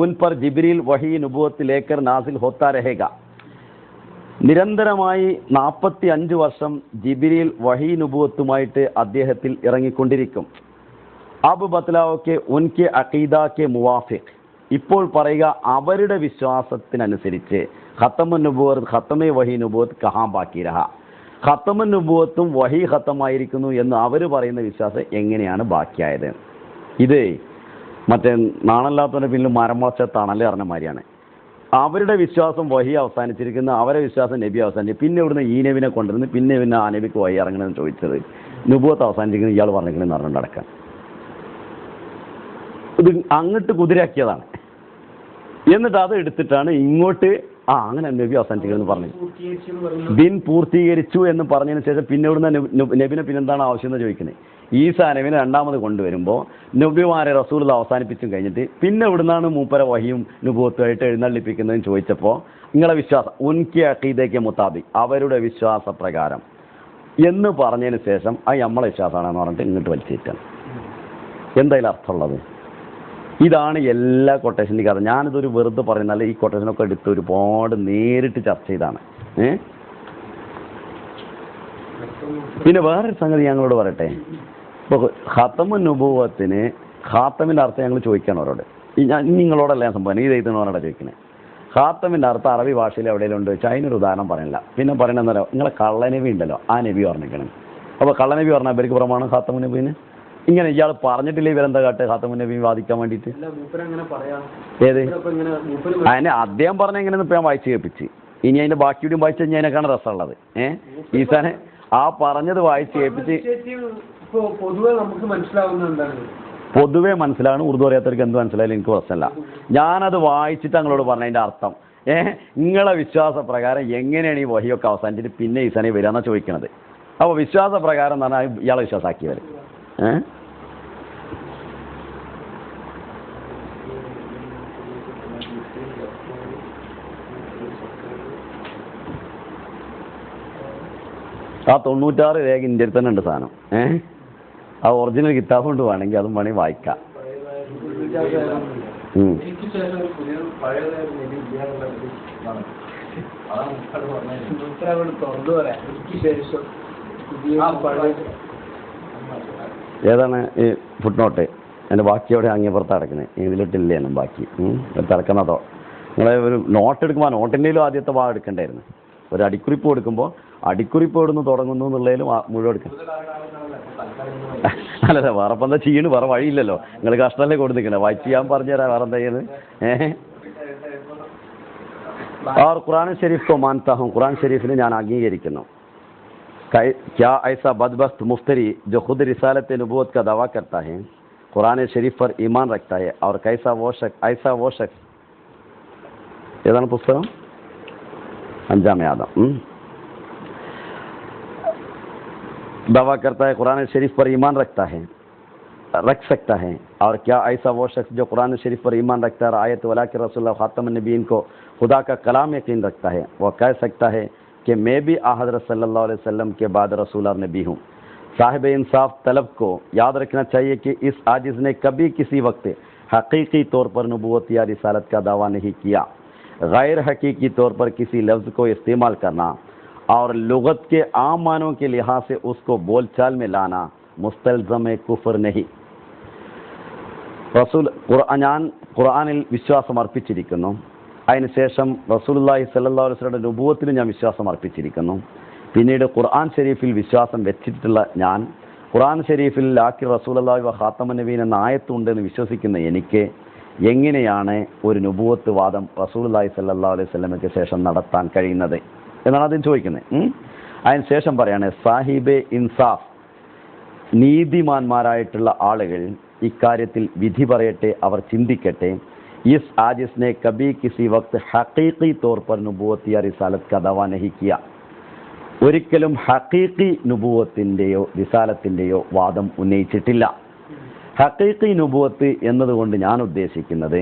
उन पर जिब्रील वही नुबुवत लेकर नाजिल होता रहेगा. നിരന്തരമായി 45 വർഷം ജിബ്രീൽ വഹി നുബുവത്തുമായിട്ട് അദ്ദേഹത്തിൽ ഇറങ്ങിക്കൊണ്ടിരിക്കും. അബ് ബത്ലാവൊക്കെ ഉൻകെ അഖീദാക്കെ മുവാഫിഖ്. ഇപ്പോൾ പറയുക അവരുടെ വിശ്വാസത്തിനനുസരിച്ച് ഖത്തമുൻ നുബുവത്ത് ഖത്തമെ വഹി നുബുവത്ത് കഹാ ബാക്കി രഹ. ഖത്തമുൻ നുബുവത്തും വഹി ഖത്തമായിരിക്കുന്നു എന്ന് അവർ പറയുന്ന വിശ്വാസം എങ്ങനെയാണ് ബാക്കിയായത്? ഇത് മറ്റേ നാണല്ലാത്തവൻ്റെ പിന്നിൽ മരം മുളച്ച തണല് പറഞ്ഞ മാതിരിയാണ്. അവരുടെ വിശ്വാസം വഹി അവസാനിച്ചിരിക്കുന്നു, അവരുടെ വിശ്വാസം നബി അവസാനിച്ചു. പിന്നെ ഇവിടുന്ന് ഈ നബിനെ കൊണ്ടുവരുന്നു, പിന്നെ ആ നബിക്ക് വഹി ഇറങ്ങണമെന്ന് ചോദിച്ചത്. നുബുവത്ത് അവസാനിച്ചിരിക്കുന്നു ഇയാൾ പറഞ്ഞിരിക്കണെന്ന് പറഞ്ഞുകൊണ്ട് നടക്കാൻ. ഇത് അങ്ങോട്ട് കുതിരാക്കിയതാണ്. എന്നിട്ട് അത് എടുത്തിട്ടാണ് ഇങ്ങോട്ട് അങ്ങനെ നബി അവസാനിച്ചിരിക്കുന്നു പറഞ്ഞു. ദിൻ പൂർത്തീകരിച്ചു എന്ന് പറഞ്ഞതിന് ശേഷം പിന്നെ ഇവിടുന്ന് നബിനെ പിന്നെന്താണ് ആവശ്യം എന്ന് ചോദിക്കുന്നത്. ഈസാ നബിനെ രണ്ടാമത് കൊണ്ടുവരുമ്പോൾ നബിമാരെ റസൂൽ അവസാനിപ്പിച്ചും കഴിഞ്ഞിട്ട് പിന്നെ ഇവിടുന്നാണ് മൂപ്പര വഹിയും നുബുവത്തുമായിട്ട് എഴുന്നള്ളിപ്പിക്കുന്നതെന്ന് ചോദിച്ചപ്പോൾ നിങ്ങളെ വിശ്വാസം ഉൻകി അഖീദയ്ക്ക് മുത്താബി അവരുടെ വിശ്വാസപ്രകാരം എന്ന് പറഞ്ഞതിന് ശേഷം അത് നമ്മളെ വിശ്വാസമാണെന്ന് പറഞ്ഞിട്ട് ഇങ്ങോട്ട് വലിച്ചേറ്റാണ്. എന്തായാലും അർത്ഥമുള്ളത് ഇതാണ് എല്ലാ കൊട്ടേഷൻ്റെ കഥ. ഞാനിതൊരു വെറുതെ പറയുന്നല്ല, ഈ കൊട്ടേഷനൊക്കെ എടുത്ത് ഒരുപാട് നേരിട്ട് ചർച്ച ചെയ്താണ്. പിന്നെ വേറൊരു സംഗതി ഞങ്ങളോട് പറയട്ടെ. ഇപ്പോൾ ഖത്തമുൻ നുബുവത്തിന് ഖാത്തമിൻ്റെ അർത്ഥം ഞങ്ങൾ ചോദിക്കണം അവരോട്. നിങ്ങളോടല്ല ഞാൻ സംഭവം ഈ ദൈവത്തിനോടാണ് ചോദിക്കുന്നത്. ഖാത്തമിൻ്റെ അർത്ഥം അറബി ഭാഷയിൽ എവിടെയെങ്കിലും ഉണ്ട് വെച്ചാൽ അതിനൊരു ഉദാഹരണം പറയണില്ല. പിന്നെ പറയണമെന്നല്ലോ നിങ്ങളെ കള്ളനബി ഉണ്ടല്ലോ, ആ നബി പറഞ്ഞിരിക്കണം. അപ്പോൾ കള്ളനബി പറഞ്ഞാൽ ഇവർക്ക് പ്രമാണം ഖാത്തമുൻ നബീന്. ഇങ്ങനെ ഇയാൾ പറഞ്ഞിട്ടില്ലേ ഇവരെന്താ കാട്ടെ ഖാത്തമുൻ നബി വാദിക്കാൻ വേണ്ടിയിട്ട്? ഏത് അതിനെ അദ്ദേഹം പറഞ്ഞ എങ്ങനെയെന്ന് ഇപ്പം ഞാൻ വായിച്ച് കേൾപ്പിച്ച്. ഇനി അതിൻ്റെ ബാക്കിയോടും വായിച്ചു കഴിഞ്ഞാൽ അതിനൊക്കെയാണ് രസമുള്ളത്. ഈസാനെ ആ പറഞ്ഞത് വായിച്ച് കേൾപ്പിച്ച് പൊതുവെ മനസ്സിലാണ്. ഉറുദു അറിയാത്തവർക്ക് എന്ത് മനസ്സിലായാലും എനിക്ക് പ്രശ്നമല്ല. ഞാനത് വായിച്ചിട്ട് ഞങ്ങളോട് പറഞ്ഞതിൻ്റെ അർത്ഥം നിങ്ങളെ വിശ്വാസപ്രകാരം എങ്ങനെയാണ് ഈ വഹിയൊക്കെ അവസാനിച്ചിട്ട് പിന്നെ ഈസാനെ വരികയെന്നാണ് ചോദിക്കുന്നത്. അപ്പോൾ വിശ്വാസപ്രകാരം എന്ന് പറഞ്ഞാൽ ഇയാളെ വിശ്വാസമാക്കിയവർ ആ 96 രേഖ ഇന്ത്യയിൽ തന്നെ ഉണ്ട് സാധനം. ആ ഒറിജിനൽ കിതാബ് കൊണ്ട് വേണമെങ്കിൽ അതും വേണമെങ്കിൽ വായിക്കാം. ഏതാണ് ഈ ഫുട് നോട്ട്? എൻ്റെ ബാക്കി അവിടെ അങ്ങേപ്പുറത്ത് അടക്കുന്നത് ഇതിലിട്ടില്ലേനും ബാക്കി തിറക്കുന്നതോ. നിങ്ങളെ ഒരു നോട്ട് എടുക്കുമ്പോൾ ആ നോട്ടിൻ്റെയിലും ആദ്യത്തെ ഭാഗം എടുക്കേണ്ടായിരുന്നു. ഒരു അടിക്കുറിപ്പ് കൊടുക്കുമ്പോൾ അടിക്കുറിപ്പ് എവിടുന്ന് തുടങ്ങുന്നു എന്നുള്ളതിലും മുഴുവൻ എടുക്കണം. അല്ലല്ല വേറെ ഇപ്പം എന്താ ചെയ്യണ്? വേറെ വഴിയില്ലല്ലോ. നിങ്ങൾ കഷ്ടമല്ലേ കൊടുത്തിരിക്കണേ. വായിച്ച് ചെയ്യാൻ പറഞ്ഞുതരാം. വേറെ എന്താ ചെയ്യുന്നത്? और कुरान शरीफ को मानता हूँ. कुरान शरीफ ने ഞാൻ അംഗീകരിക്കുന്നു. क्या ऐसा बदबख्त मुफ्तरी जो खुद रिसालत नबूवत का दावा करता है कुरान शरीफ पर ईमान रखता है और कैसा वो शख्स ऐसा वो शख्स ഏതാണ് പുസ്തകം? 5 आदम दावा करता है कुरान शरीफ पर ईमान रख सकता है और क्या ऐसा वो शख्स जो कुरान शरीफ पर ईमान रखता है और आयत वला के रसूल ख़ातम नबीन को खुदा का कलाम यकीन रखता है वह कह सकता है कि मैं भी हज़रत सल्लल्लाहु अलैहि वसल्लम के बाद रसूल और नबी हूँ. साहिब इंसाफ तलब को याद रखना चाहिए कि इस आजिज़ ने कभी किसी वक्त हकीकी तौर पर नबूवत या रिसालत का दावा नहीं किया. गैर हकीकी तौर पर किसी लफ्ज़ को इस्तेमाल करना और लुगत के आम मानों के लिहाज से उसको बोलचाल में लाना मुस्तलज़म कुफ्र नहीं. റസൂൽ ഞാൻ ഖുർആനിൽ വിശ്വാസം അർപ്പിച്ചിരിക്കുന്നു. അതിനുശേഷം റസൂലുള്ളാഹി സ്വല്ലല്ലാഹു അലൈഹി വസല്ലമയുടെ നുബുവത്തിന് ഞാൻ വിശ്വാസം അർപ്പിച്ചിരിക്കുന്നു. പിന്നീട് ഖുർആൻ ഷരീഫിൽ വിശ്വാസം വെച്ചിട്ടുള്ള ഞാൻ ഖുർആൻ ഷരീഫിൽ ലാക്കി റസൂലുള്ളാഹി വ ഖാത്തമുൻ നബീൻ എന്ന ആയത്തുണ്ടെന്ന് വിശ്വസിക്കുന്ന എനിക്ക് എങ്ങനെയാണ് ഒരു നുബുവത്ത് വാദം റസൂലുള്ളാഹി സ്വല്ലല്ലാഹു അലൈഹി വസല്ലമയ്ക്ക് ശേഷം നടത്താൻ കഴിയുന്നത് എന്നാണ് ആദ്യം ചോദിക്കുന്നത്. അതിനുശേഷം പറയാണ് സാഹിബെ ഇൻസാഫ് നീതിമാന്മാരായിട്ടുള്ള ആളുകൾ ഇക്കാര്യത്തിൽ വിധി പറയട്ടെ, അവർ ചിന്തിക്കട്ടെ. इस आज इसने कभी किसी वक्त हकीकी तौर पर नुबुवत या रिसालत का दावा नहीं किया. ഒരിക്കലും ഹഖീഖി നുബുവത്തിൻ്റെയോ റിസാലത്തിൻ്റെയോ വാദം ഉന്നയിച്ചിട്ടില്ല. ഹഖീഖി നുബുവത്ത് എന്നതുകൊണ്ട് ഞാൻ ഉദ്ദേശിക്കുന്നത്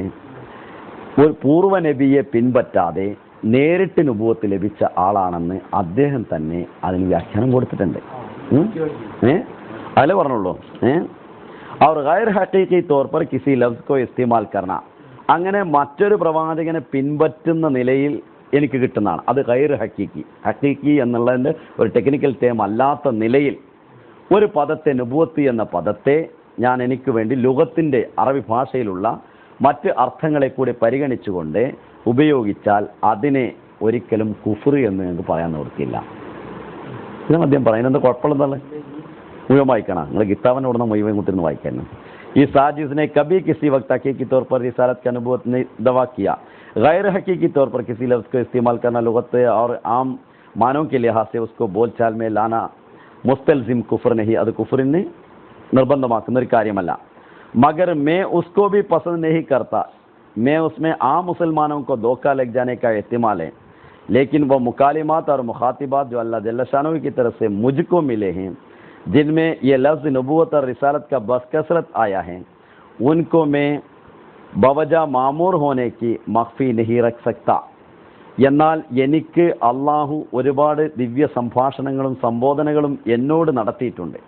ഒരു പൂർവ്വ നബിയെ പിൻപറ്റാതെ നേരിട്ട് നുബുവത്ത് ലഭിച്ച ആളാണെന്ന് അദ്ദേഹം തന്നെ അതിന് വ്യാഖ്യാനം കൊടുത്തിട്ടുണ്ട്. അതിലെ പറഞ്ഞുള്ളൂ. और गैर हकीकी तौर पर किसी लफ्ज़ को इस्तेमाल करना, അങ്ങനെ മറ്റൊരു പ്രവാചകനെ പിൻപറ്റുന്ന നിലയിൽ എനിക്ക് കിട്ടുന്നതാണ്. അത് ഗൈർ ഹക്കീക്കി. ഹക്കീക്കി എന്നുള്ളതിൻ്റെ ഒരു ടെക്നിക്കൽ ടേം അല്ലാത്ത നിലയിൽ ഒരു പദത്തെ, നുബുവത്ത് എന്ന പദത്തെ ഞാൻ എനിക്ക് വേണ്ടി ലുഗത്തിൻ്റെ അറബി ഭാഷയിലുള്ള മറ്റ് അർത്ഥങ്ങളെ കൂടി പരിഗണിച്ചുകൊണ്ട് ഉപയോഗിച്ചാൽ അതിനെ ഒരിക്കലും കുഫ്ർ എന്ന് ഞങ്ങൾക്ക് പറയാൻ നിവൃത്തിയില്ല. ഇതാണ് അദ്ദേഹം പറയുന്നത്. എന്താ കുഴപ്പമുള്ളതല്ലേ? മുഴുവൻ വായിക്കണം. നിങ്ങൾ കിതാബിനെ ഉടനെ മുഴുവൻ കുത്തിരുന്ന് വായിക്കാൻ. ഈ സാജിസിനെ കബി കിसी वक्त हकीकी तौर पर रिसालत का नबूवत ने दवा किया, गैर हकीकी तौर पर किसी लफ्ज़ को इस्तेमाल करना लुगत और आम मानों के लिहाज से उसको बोलचाल में लाना मुस्तलजिम कुफ्र नहीं, അത് കുഫറിനെ നിർബന്ധമാക്കുന്ന ഒരു കാര്യമല്ല. मगर मैं उसको भी पसंद नहीं करता, मैं उसमें आम मुसलमानों को धोखा लग जाने का एहतिमाल है, लेकिन वो मुकालिमात और मुखातिबात जो अल्लाह जल्ल शानहू की तरफ से मुझको मिले हैं, जिनमें ये लफ्ज़ नबूवत और रिसालत का बस कसरत आया है, उनको मैं बवजह मामूर होने की मख्फी नहीं रख सकता. എന്നാൽ എനിക്ക് അള്ളാഹു ഒരുപാട് ദിവ്യ സംഭാഷണങ്ങളും സംബോധനകളും എന്നോട് നടത്തിയിട്ടുണ്ട്.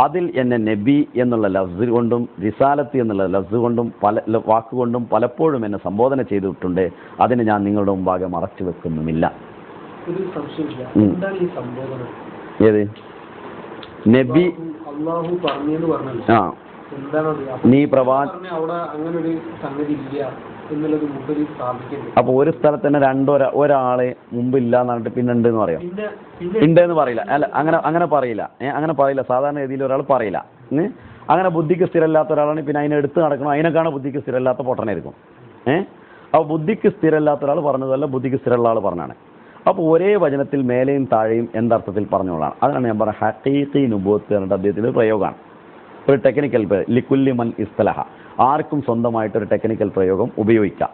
അതിൽ എന്നെ നബി എന്നുള്ള ലഫ്സ് കൊണ്ടും റിസാലത്ത് എന്നുള്ള ലഫ്സ് കൊണ്ടും പല വാക്കുകൊണ്ടും പലപ്പോഴും എന്നെ സംബോധന ചെയ്തിട്ടുണ്ട്. അതിന് ഞാൻ നിങ്ങളുടെ മുമ്പാകെ മറച്ചു വെക്കുന്നുമില്ല. ഏത് നബി അല്ലാഹു പറഞ്ഞെന്ന് പറഞ്ഞു. നീ അപ്പൊ ഒരു സ്ഥലത്ത് തന്നെ ഒരാളെ മുമ്പില്ല എന്ന് പറഞ്ഞിട്ട് പിന്നെ ഉണ്ടെന്ന് പറയോ? ഉണ്ടെന്ന് പറയില്ല. അല്ല, അങ്ങനെ പറയില്ല. അങ്ങനെ പറയില്ല. സാധാരണ രീതിയിൽ ഒരാൾ പറയില്ല. അങ്ങനെ ബുദ്ധിക്ക് സ്ഥിരമില്ലാത്ത ഒരാളാണ് പിന്നെ അതിനെ എടുത്ത് നടക്കണം. അതിനേക്കാണ് ബുദ്ധിക്ക് സ്ഥിരമില്ലാത്ത പൊട്ടനായിരിക്കും. അപ്പോൾ ബുദ്ധിക്ക് സ്ഥിരമില്ലാത്ത ഒരാൾ പറഞ്ഞതല്ല, ബുദ്ധിക്ക് സ്ഥിരമുള്ള ആൾ പറഞ്ഞാണ്. അപ്പോൾ ഒരേ വചനത്തിൽ മേലെയും താഴെയും എന്തർത്ഥത്തിൽ പറഞ്ഞോളാണ്. അതിനാണ് ഞാൻ പറഞ്ഞത് ഹഖീഖി നുബുവത്ത് എന്നിട്ട് അദ്ദേഹത്തിൻ്റെ പ്രയോഗമാണ്. ഒരു ടെക്നിക്കൽ ലിക്കുല്ലി മൻ ഇസ്തലഹ, ആർക്കും സ്വന്തമായിട്ടൊരു ടെക്നിക്കൽ പ്രയോഗം ഉപയോഗിക്കാം.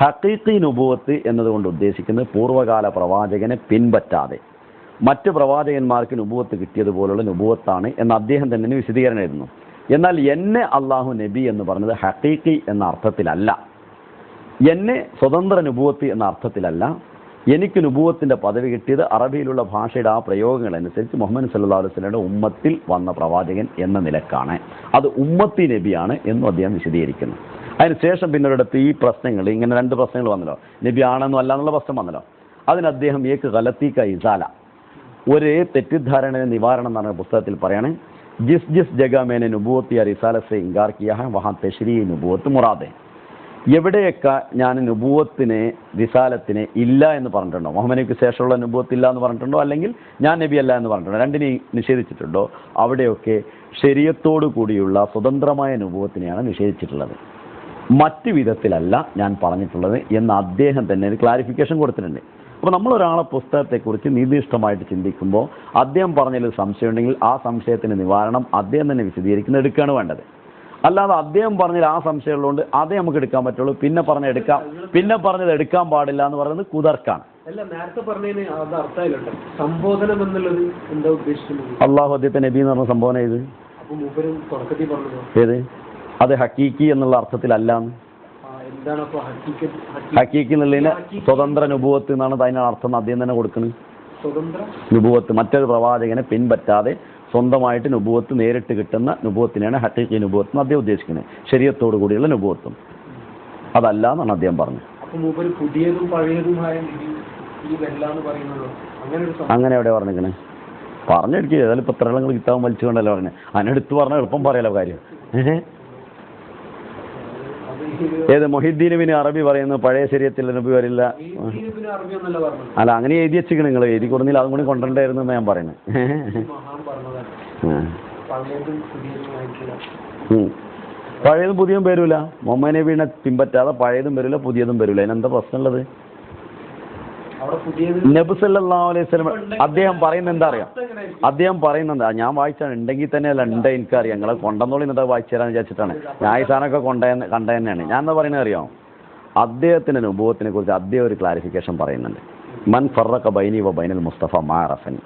ഹഖീഖി നുബുവത്ത് എന്നതുകൊണ്ട് ഉദ്ദേശിക്കുന്നത് പൂർവ്വകാല പ്രവാചകനെ പിൻപറ്റാതെ മറ്റ് പ്രവാചകന്മാർക്ക് നുബുവത്ത് കിട്ടിയതുപോലുള്ള നുബുവത്താണ് എന്ന് അദ്ദേഹം തന്നെ വിശദീകരണം എഴുതുന്നു. എന്നാൽ എന്നെ അള്ളാഹു നബി എന്ന് പറഞ്ഞത് ഹഖീഖി എന്ന അർത്ഥത്തിലല്ല, എന്നെ സ്വതന്ത്ര നുബുവത്ത് എന്ന അർത്ഥത്തിലല്ല. എനിക്ക് നുബുവത്തിൻ്റെ പദവി കിട്ടിയത് അറബിയിലുള്ള ഭാഷയുടെ ആ പ്രയോഗങ്ങളനുസരിച്ച് മുഹമ്മദ് സല്ലല്ലാഹു അലൈഹി വസല്ലമയുടെ ഉമ്മത്തിൽ വന്ന പ്രവാചകൻ എന്ന നിലക്കാണ്. അത് ഉമ്മത്തി നബിയാണ് എന്നും അദ്ദേഹം വിശദീകരിക്കുന്നു. അതിനുശേഷം പിന്നെ ഒരിടത്ത് ഈ പ്രശ്നങ്ങൾ, ഇങ്ങനെ രണ്ട് പ്രശ്നങ്ങൾ വന്നല്ലോ, നബി ആണെന്നും അല്ല എന്നുള്ള പ്രശ്നം വന്നല്ലോ. അതിന് അദ്ദേഹം ഏക്ക് ഗലത്തി ക ഇസാല, ഒരു തെറ്റിദ്ധാരണ നിവാരണം എന്ന് പറഞ്ഞ പുസ്തകത്തിൽ പറയാണ്, ജിസ് ജിസ് ജഗ മേനെ നുബുവത്ത് യാ റിസാലത്ത് സെ ഇൻകാർ കിയാ ഹൈ വഹാ തശ്രീ നുബുവത്ത് മുറാദ്. എവിടെയൊക്കെ ഞാൻ നുബുവത്തിനെ റിസാലത്തിനെ ഇല്ല എന്ന് പറഞ്ഞിട്ടുണ്ടോ, മുഹമ്മദ് നബിക്ക് ശേഷമുള്ള നുബുവത്ത് ഇല്ല എന്ന് പറഞ്ഞിട്ടുണ്ടോ, അല്ലെങ്കിൽ ഞാൻ നബി അല്ല എന്ന് പറഞ്ഞിട്ടുണ്ടോ, രണ്ടിനെയും നിഷേധിച്ചിട്ടുണ്ടോ, അവിടെയൊക്കെ ശരീഅത്തോടു കൂടിയുള്ള സ്വതന്ത്രമായ നുബുവത്തിനെയാണ് നിഷേധിച്ചിട്ടുള്ളത്. മറ്റു വിധത്തിലല്ല ഞാൻ പറഞ്ഞിട്ടുള്ളത് എന്ന് അദ്ദേഹം തന്നെ ഒരു ക്ലാരിഫിക്കേഷൻ കൊടുത്തിട്ടുണ്ട്. അപ്പോൾ നമ്മളൊരാളെ പുസ്തകത്തെക്കുറിച്ച് നീതിനിഷ്ഠമായിട്ട് ചിന്തിക്കുമ്പോൾ അദ്ദേഹം പറഞ്ഞതിൽ സംശയം ഉണ്ടെങ്കിൽ ആ സംശയത്തിന് നിവാരണം അദ്ദേഹം തന്നെ വിശദീകരിക്കുന്ന എടുക്കുകയാണ് വേണ്ടത്. അല്ലാതെ അദ്ദേഹം പറഞ്ഞതിൽ ആ സംശയമുള്ളതുകൊണ്ട് അതേ നമുക്ക് എടുക്കാൻ പറ്റുള്ളൂ, പിന്നെ പറഞ്ഞത് എടുക്കാൻ പാടില്ല എന്ന് പറയുന്നത് കുതർക്കാണ്. അള്ളാഹു അദ്ദേഹത്തെ നബി എന്ന് പറഞ്ഞ സംബോധന ചെയ്ത് ഏത്? അത് ഹക്കീക്കി എന്നുള്ള അർത്ഥത്തിലല്ല. ഹക്കീക്കി എന്നുള്ളതിന് സ്വതന്ത്ര നുബുവത്ത് എന്നാണ് അതിനുള്ള അർത്ഥം അദ്ദേഹം തന്നെ കൊടുക്കുന്നത്. നുബുവത്ത് മറ്റൊരു പ്രവാചകനെ പിൻപറ്റാതെ സ്വന്തമായിട്ട് നുബുവത്ത് നേരിട്ട് കിട്ടുന്ന നുബുവത്തിനെയാണ് ഹഖീഖി നുബുവത്ത് എന്ന് അദ്ദേഹം ഉദ്ദേശിക്കുന്നത്. ശരീഅത്തോടു കൂടിയുള്ള നുബുവത്തും അതല്ല എന്നാണ് അദ്ദേഹം പറഞ്ഞത്. അങ്ങനെ എവിടെ പറഞ്ഞിരിക്കണേ? പറഞ്ഞെടുക്കുക. ഏതായാലും ഇപ്പം ഇത്ര നിങ്ങൾ കിട്ടാൻ വലിച്ചുകൊണ്ടല്ലോ പറഞ്ഞത്. അതിനെടുത്ത് പറഞ്ഞാൽ എളുപ്പം പറയാലോ കാര്യം. ഏത് മൊഹിദ്ദീൻ ബിൻ അറബി പറയുന്നത് പഴയ ശരീഅത്തിൽ നബി വരില്ല. അല്ല, അങ്ങനെ എഴുതി വെച്ചിരിക്കണം. നിങ്ങൾ എഴുതി കൊടുന്നില്ല, അതും കൂടി കൊണ്ടുവരണ്ടായിരുന്നു എന്ന് ഞാൻ പറയുന്നത്. പഴയതും പുതിയതും വരൂല. മുഹമ്മദ് നബീനെ പിൻപറ്റാതെ പഴയതും വരില്ല, പുതിയതും വരില്ല. അതിനെന്താ പ്രശ്നമുള്ളത്? അവിടെ പുതിയത് നബി സല്ലല്ലാഹു അലൈഹി വസല്ലം അദ്ദേഹം പറയുന്നത് എന്താ അറിയാം? അദ്ദേഹം പറയുന്നത് ഞാൻ വായിച്ചാണ്, ഉണ്ടെങ്കിൽ തന്നെയല്ല, ഉണ്ട് എനിക്കറിയാം, നിങ്ങളെ കൊണ്ടെന്നോളി എന്നിട്ട് വായിച്ചു തരാന്ന് വിചാരിച്ചിട്ടാണ്. ഞാൻ ഈ സാധനമൊക്കെ കണ്ട തന്നെയാണ്. ഞാൻ എന്താ പറയുന്നത് അറിയാമോ? അദ്ദേഹത്തിൻ്റെ നുബുവത്തിനെ കുറിച്ച് അദ്ദേഹം ഒരു ക്ലാരിഫിക്കേഷൻ പറയുന്നുണ്ട്. മൻ ഫറഖ ബൈനി വ ബൈനൽ മുസ്തഫ മാ റഫനി.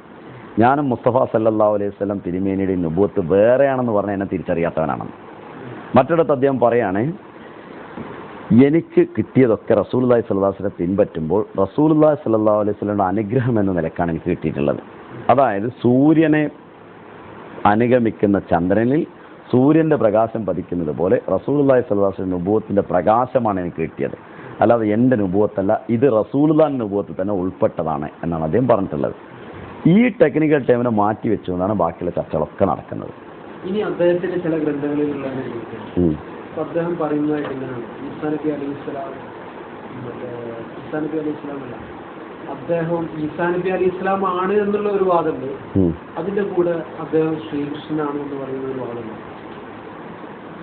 ഞാനും മുസ്തഫ സല്ലല്ലാഹു അലൈഹി വസല്ലം തിരുമേനിയുടെ നുബുവത്ത് വേറെയാണെന്ന് പറഞ്ഞാൽ എന്നെ തിരിച്ചറിയാത്തവനാണെന്ന്. മറ്റിടത്ത് അദ്ദേഹം പറയാണ്, എനിക്ക് കിട്ടിയതൊക്കെ റസൂലുള്ളാഹി സ്വല്ലല്ലാഹു അലൈഹി വസല്ലം പിൻപറ്റുമ്പോൾ റസൂലുള്ളാഹി സ്വല്ലല്ലാഹു അലൈഹി വസല്ലമയുടെ അനുഗ്രഹം എന്ന നിലക്കാണ് എനിക്ക് കിട്ടിയിട്ടുള്ളത്. അതായത് സൂര്യനെ അനുഗമിക്കുന്ന ചന്ദ്രനിൽ സൂര്യൻ്റെ പ്രകാശം പതിക്കുന്നത് പോലെ റസൂലുള്ളാഹി സ്വല്ലല്ലാഹു അലൈഹി വസല്ലം നുബുവത്തിൻ്റെ പ്രകാശമാണ് എനിക്ക് കിട്ടിയത്. അല്ലാതെ എൻ്റെ നുബുവത്തല്ല, ഇത് റസൂലുള്ളാഹിൻ്റെ നുബുവത്തിൽ തന്നെ ഉൾപ്പെട്ടതാണ് എന്നാണ് അദ്ദേഹം പറഞ്ഞിട്ടുള്ളത്. ഈ ടെക്നിക്കൽ ടൈമിനെ മാറ്റി വെച്ചുകൊണ്ടാണ് ബാക്കിയുള്ള ചർച്ചകളൊക്കെ നടക്കുന്നത്. ഇനി അദ്ദേഹത്തിന്റെ ചില ഗ്രന്ഥങ്ങളിലുള്ള അദ്ദേഹം പറയുന്നതായിട്ട് എങ്ങനെയാണ് ഈസാ നബി അലൈഹി സ്വലാം, ഈസാ നബി അലൈഹി സ്വലാമല്ല, അദ്ദേഹം ഈസാ നബി അലൈഹി സ്വലാം ആണ് എന്നുള്ള ഒരു വാദമുണ്ട്. അതിന്റെ കൂടെ അദ്ദേഹം ശ്രീകൃഷ്ണനാണ് എന്ന് പറയുന്ന ഒരു വാദമുണ്ട്.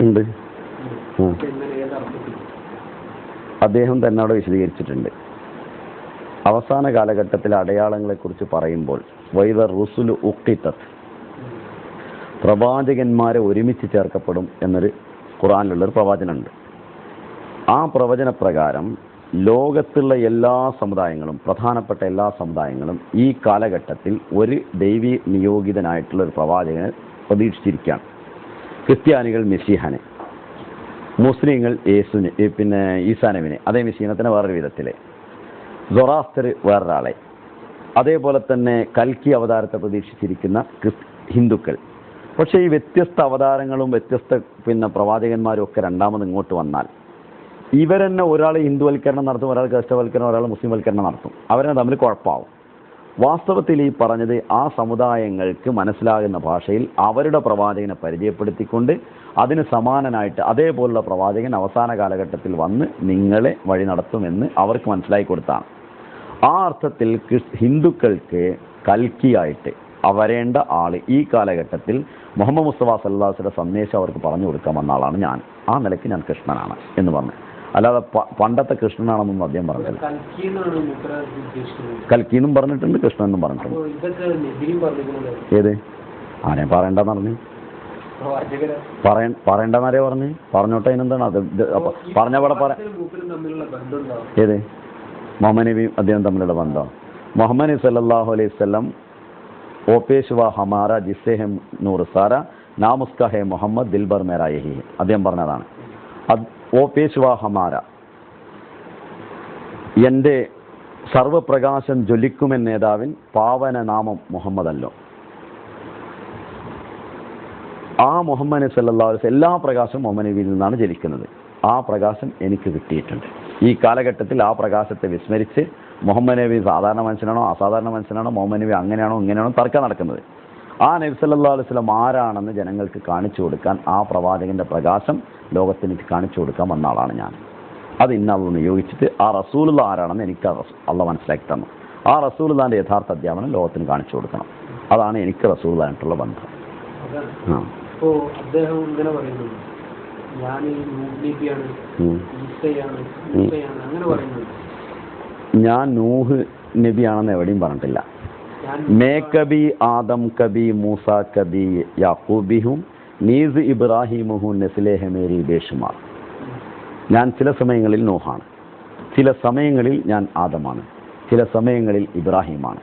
എങ്ങനെ, ഏതർത്ഥത്തിൽ? അദ്ദേഹം തന്നെ അവിടെ വിശദീകരിച്ചിട്ടുണ്ട്. അവസാന കാലഘട്ടത്തിലെ അടയാളങ്ങളെക്കുറിച്ച് പറയുമ്പോൾ വൈദ റുസുലു ഉഖിതത്, പ്രവാചകന്മാരെ ഒരുമിച്ച് ചേർക്കപ്പെടും എന്നൊരു ഖുർആനിലുള്ളൊരു പ്രവചനമുണ്ട്. ആ പ്രവചനപ്രകാരം ലോകത്തുള്ള എല്ലാ സമുദായങ്ങളും, പ്രധാനപ്പെട്ട എല്ലാ സമുദായങ്ങളും ഈ കാലഘട്ടത്തിൽ ഒരു ദൈവീ നിയോഗിതനായിട്ടുള്ള ഒരു പ്രവാചകനെ പ്രതീക്ഷിച്ചിരിക്കുകയാണ്. ക്രിസ്ത്യാനികൾ മെസ്സിഹാനെ, മുസ്ലിങ്ങൾ യേശുവിനെ, പിന്നെ ഈസാ നബിനെ, അതേ മെസ്സിഹനെ വേറൊരു വിധത്തിൽ, സൊറാസ്തർ വേറൊരാളെ, അതേപോലെ തന്നെ കൽക്കി അവതാരത്തെ പ്രതീക്ഷിച്ചിരിക്കുന്ന ഹിന്ദുക്കൾ. പക്ഷേ ഈ വ്യത്യസ്ത അവതാരങ്ങളും വ്യത്യസ്ത പ്രവാചകന്മാരും ഒക്കെ രണ്ടാമത് ഇങ്ങോട്ട് വന്നാൽ ഇവരെന്നെ ഒരാൾ ഹിന്ദുവൽക്കരണം നടത്തും, ഒരാൾ ക്രിസ്തവൽക്കരണം, ഒരാൾ മുസ്ലിം വൽക്കരണം നടത്തും. അവരെ തമ്മിൽ കുഴപ്പമാവും. വാസ്തവത്തിൽ ഈ പറഞ്ഞത് ആ സമുദായങ്ങൾക്ക് മനസ്സിലാകുന്ന ഭാഷയിൽ അവരുടെ പ്രവാചകനെ പരിചയപ്പെടുത്തിക്കൊണ്ട് അതിന് സമാനനായിട്ട് അതേപോലുള്ള പ്രവാചകൻ അവസാന കാലഘട്ടത്തിൽ വന്ന് നിങ്ങളെ വഴി നടത്തുമെന്ന് അവർക്ക് മനസ്സിലാക്കി കൊടുത്താണ്. ആ അർത്ഥത്തിൽ ഹിന്ദുക്കൾക്ക് കൽക്കിയായിട്ട് വരേണ്ട ആൾ ഈ കാലഘട്ടത്തിൽ മുഹമ്മദ് മുസ്തഫ സല്ലല്ലാഹു അലൈഹി വസല്ലം സന്ദേശം അവർക്ക് പറഞ്ഞു കൊടുക്കാൻ വന്ന ആളാണ് ഞാൻ. ആ നിലയ്ക്ക് ഞാൻ കൃഷ്ണനാണ് എന്ന് പറഞ്ഞു. അല്ലാതെ പണ്ടത്തെ കൃഷ്ണനാണെന്നൊന്നും അദ്ദേഹം പറഞ്ഞില്ല. കൽക്കിന്നും പറഞ്ഞിട്ടുണ്ട്, കൃഷ്ണനും പറഞ്ഞിട്ടുണ്ട്. ഏത് ആരെയും പറയണ്ടെന്ന് പറഞ്ഞു? പറയണ്ടെന്നാരേ പറഞ്ഞു? പറഞ്ഞോട്ടെ, അതിനെന്താണ്? അത് പറഞ്ഞവിടെ ഏത് മുഹമ്മദ് നബിയും അദ്ദേഹം തമ്മിലുള്ള ബന്ധം? മുഹമ്മദ് നബി സല്ലല്ലാഹു അലൈഹി വസല്ലം ഓ പേഷ്വാ ഹമാര ജിസ്സേ ഹെ നൂർ സാര നാമുസ്ക ഹെ മുഹമ്മദ് ദിൽബർ മേരാ യഹി, അദ്ദേഹം പറഞ്ഞതാണ്. ഓ പേഷ്വാ ഹമാര, എൻ്റെ സർവപ്രകാശം ജ്വലിക്കുമെന്ന നേതാവിൻ പാവന നാമം മുഹമ്മദല്ലോ. ആ മുഹമ്മദ് നബി സല്ലല്ലാഹു അലൈഹി വസല്ലം എല്ലാ പ്രകാശവും മുഹമ്മദ് നബിയിൽ നിന്നാണ് ജലിക്കുന്നത്. ആ പ്രകാശം എനിക്ക് കിട്ടിയിട്ടുണ്ട്. ഈ കാലഘട്ടത്തിൽ ആ പ്രകാശത്തെ വിസ്മരിച്ച് മുഹമ്മദ് നബി സാധാരണ മനുഷ്യനാണോ അസാധാരണ മനുഷ്യനാണോ, മുഹമ്മദ് നബി അങ്ങനെയാണോ ഇങ്ങനെയാണോ തർക്കം നടക്കുന്നത്. ആ നബി സല്ലല്ലാഹു അലൈഹി വസല്ലം ആരാണെന്ന് ജനങ്ങൾക്ക് കാണിച്ചു കൊടുക്കാൻ, ആ പ്രവാചകന്റെ പ്രകാശം ലോകത്തിന് കാണിച്ചു കൊടുക്കാൻ വന്ന ആളാണ് ഞാൻ. അത് ഇന്നള്ള നിയോഗിച്ചിട്ട് ആ റസൂലുള്ള ആരാണെന്ന് എനിക്ക് അള്ള മനസ്സിലാക്കി തന്നു. ആ റസൂലുള്ളാന്റെ യഥാർത്ഥ അധ്യാപനം ലോകത്തിന് കാണിച്ചു കൊടുക്കണം. അതാണ് എനിക്ക് റസൂലുള്ളായിട്ടുള്ള ബന്ധം. ഇപ്പോൾ അദ്ദേഹം ഇങ്ങനെ പറയുന്നു, ഞാൻ നബിയാണ്, ഈസയാണ്, അങ്ങനെ പറയുന്നുണ്ട്. ഞാൻ നൂഹ് നബിയാണെന്ന് എവിടെയും പറഞ്ഞിട്ടില്ല. മേ കബി ആദം കബി മൂസ കബി യാക്കൂബിഹും നീസ് ഇബ്രാഹിമുഹു നസ്ലേഹ മേരി ബേഷുമാർ. ഞാൻ ചില സമയങ്ങളിൽ നൂഹാണ്, ചില സമയങ്ങളിൽ ഞാൻ ആദമാണ്, ചില സമയങ്ങളിൽ ഇബ്രാഹിമാണ്,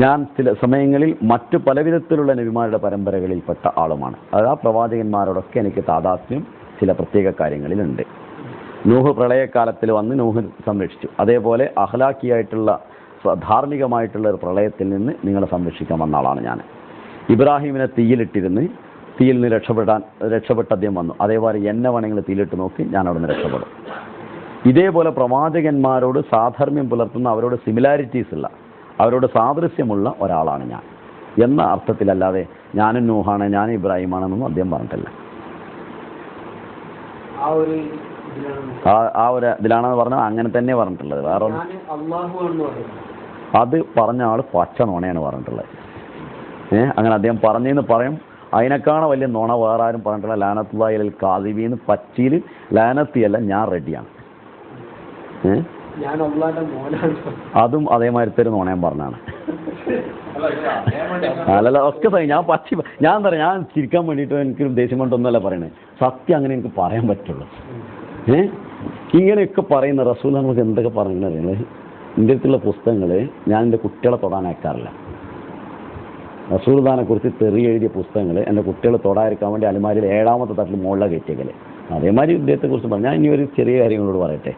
ഞാൻ ചില സമയങ്ങളിൽ മറ്റു പലവിധത്തിലുള്ള നബിമാരുടെ പരമ്പരകളിൽപ്പെട്ട ആളുമാണ്. അത് ആ പ്രവാചകന്മാരോടൊക്കെ എനിക്ക് താദാത്മ്യം ചില പ്രത്യേക കാര്യങ്ങളിലുണ്ട്. നൂഹ് പ്രളയകാലത്തിൽ വന്ന് നൂഹ് സംരക്ഷിച്ചു. അതേപോലെ അഖ്ലാഖിയായിട്ടുള്ള ധാർമ്മികമായിട്ടുള്ള ഒരു പ്രളയത്തിൽ നിന്ന് നിങ്ങളെ സംരക്ഷിക്കാൻ വന്ന ആളാണ് ഞാൻ. ഇബ്രാഹിമിനെ തീയിൽ നിന്ന് രക്ഷപ്പെട്ട അദ്ദേഹം വന്നു. അതേപോലെ എന്നെ വേണമെങ്കിൽ തീയിലിട്ട് നോക്കി, ഞാൻ അവിടെ നിന്ന് രക്ഷപ്പെടും. ഇതേപോലെ പ്രവാചകന്മാരോട് സാധർമ്മ്യം പുലർത്തുന്ന, അവരോട് സിമിലാരിറ്റീസ് ഉള്ള, അവരോട് സാദൃശ്യമുള്ള ഒരാളാണ് ഞാൻ എന്ന അർത്ഥത്തിലല്ലാതെ ഞാനും നൂഹാണ് ഞാനും ഇബ്രാഹിമാണെന്നൊന്നും അദ്ദേഹം പറഞ്ഞിട്ടില്ല. ആ ഒരു ഇതിലാണെന്ന് പറഞ്ഞാൽ അങ്ങനെ തന്നെ പറഞ്ഞിട്ടുള്ളത്. വേറെ അത് പറഞ്ഞ ആൾ പച്ച നുണയാണ് പറഞ്ഞിട്ടുള്ളത്. അങ്ങനെ അദ്ദേഹം പറഞ്ഞെന്ന് പറയും. അതിനേക്കാണ് വലിയ നുണ വേറെ ആരും പറഞ്ഞിട്ടുള്ള. ലാനത്തുള്ളാഹിൽ കാദിബീന്ന് പച്ചയിൽ ലാനത്തിയല്ല, ഞാൻ റെഡിയാണ്. ഞാൻ അള്ളാന്റെ മോനാണ്. അതും അതേമാതിരി തരും നോണയം പറഞ്ഞാണ്. അല്ല, ഇത് അറിയാൻ വേണ്ടി അല്ലല്ല ഒക്കെ ഞാൻ ഞാൻ എന്താ പറയുക, ഞാൻ ചിരിക്കാൻ വേണ്ടിയിട്ട് എനിക്ക് ദേഷ്യം കൊണ്ടൊന്നുമല്ല പറയണേ, സത്യം അങ്ങനെ എനിക്ക് പറയാൻ പറ്റുള്ളൂ. ഇങ്ങനെയൊക്കെ പറയുന്ന റസൂൽ നമുക്ക് എന്തൊക്കെ പറയുന്നത്, എൻ്റെ അടുത്തുള്ള പുസ്തകങ്ങൾ ഞാൻ എൻ്റെ കുട്ടികളെ തൊടാൻ അയക്കാറില്ല. റസൂൽദാനെ കുറിച്ച് തെറി എഴുതിയ പുസ്തകങ്ങൾ എൻ്റെ കുട്ടികൾ തൊടാതിരിക്കാൻ വേണ്ടി അലമാരിയിൽ 7ാമത്തെ തട്ടിൽ മുകളിലാണ് കയറ്റിയേക്കല്. അതേമാതിരി ഇദ്ദേഹത്തെക്കുറിച്ച് പറഞ്ഞു. ഞാൻ ഇനി ഒരു ചെറിയ കാര്യങ്ങളോട് പറയട്ടെ.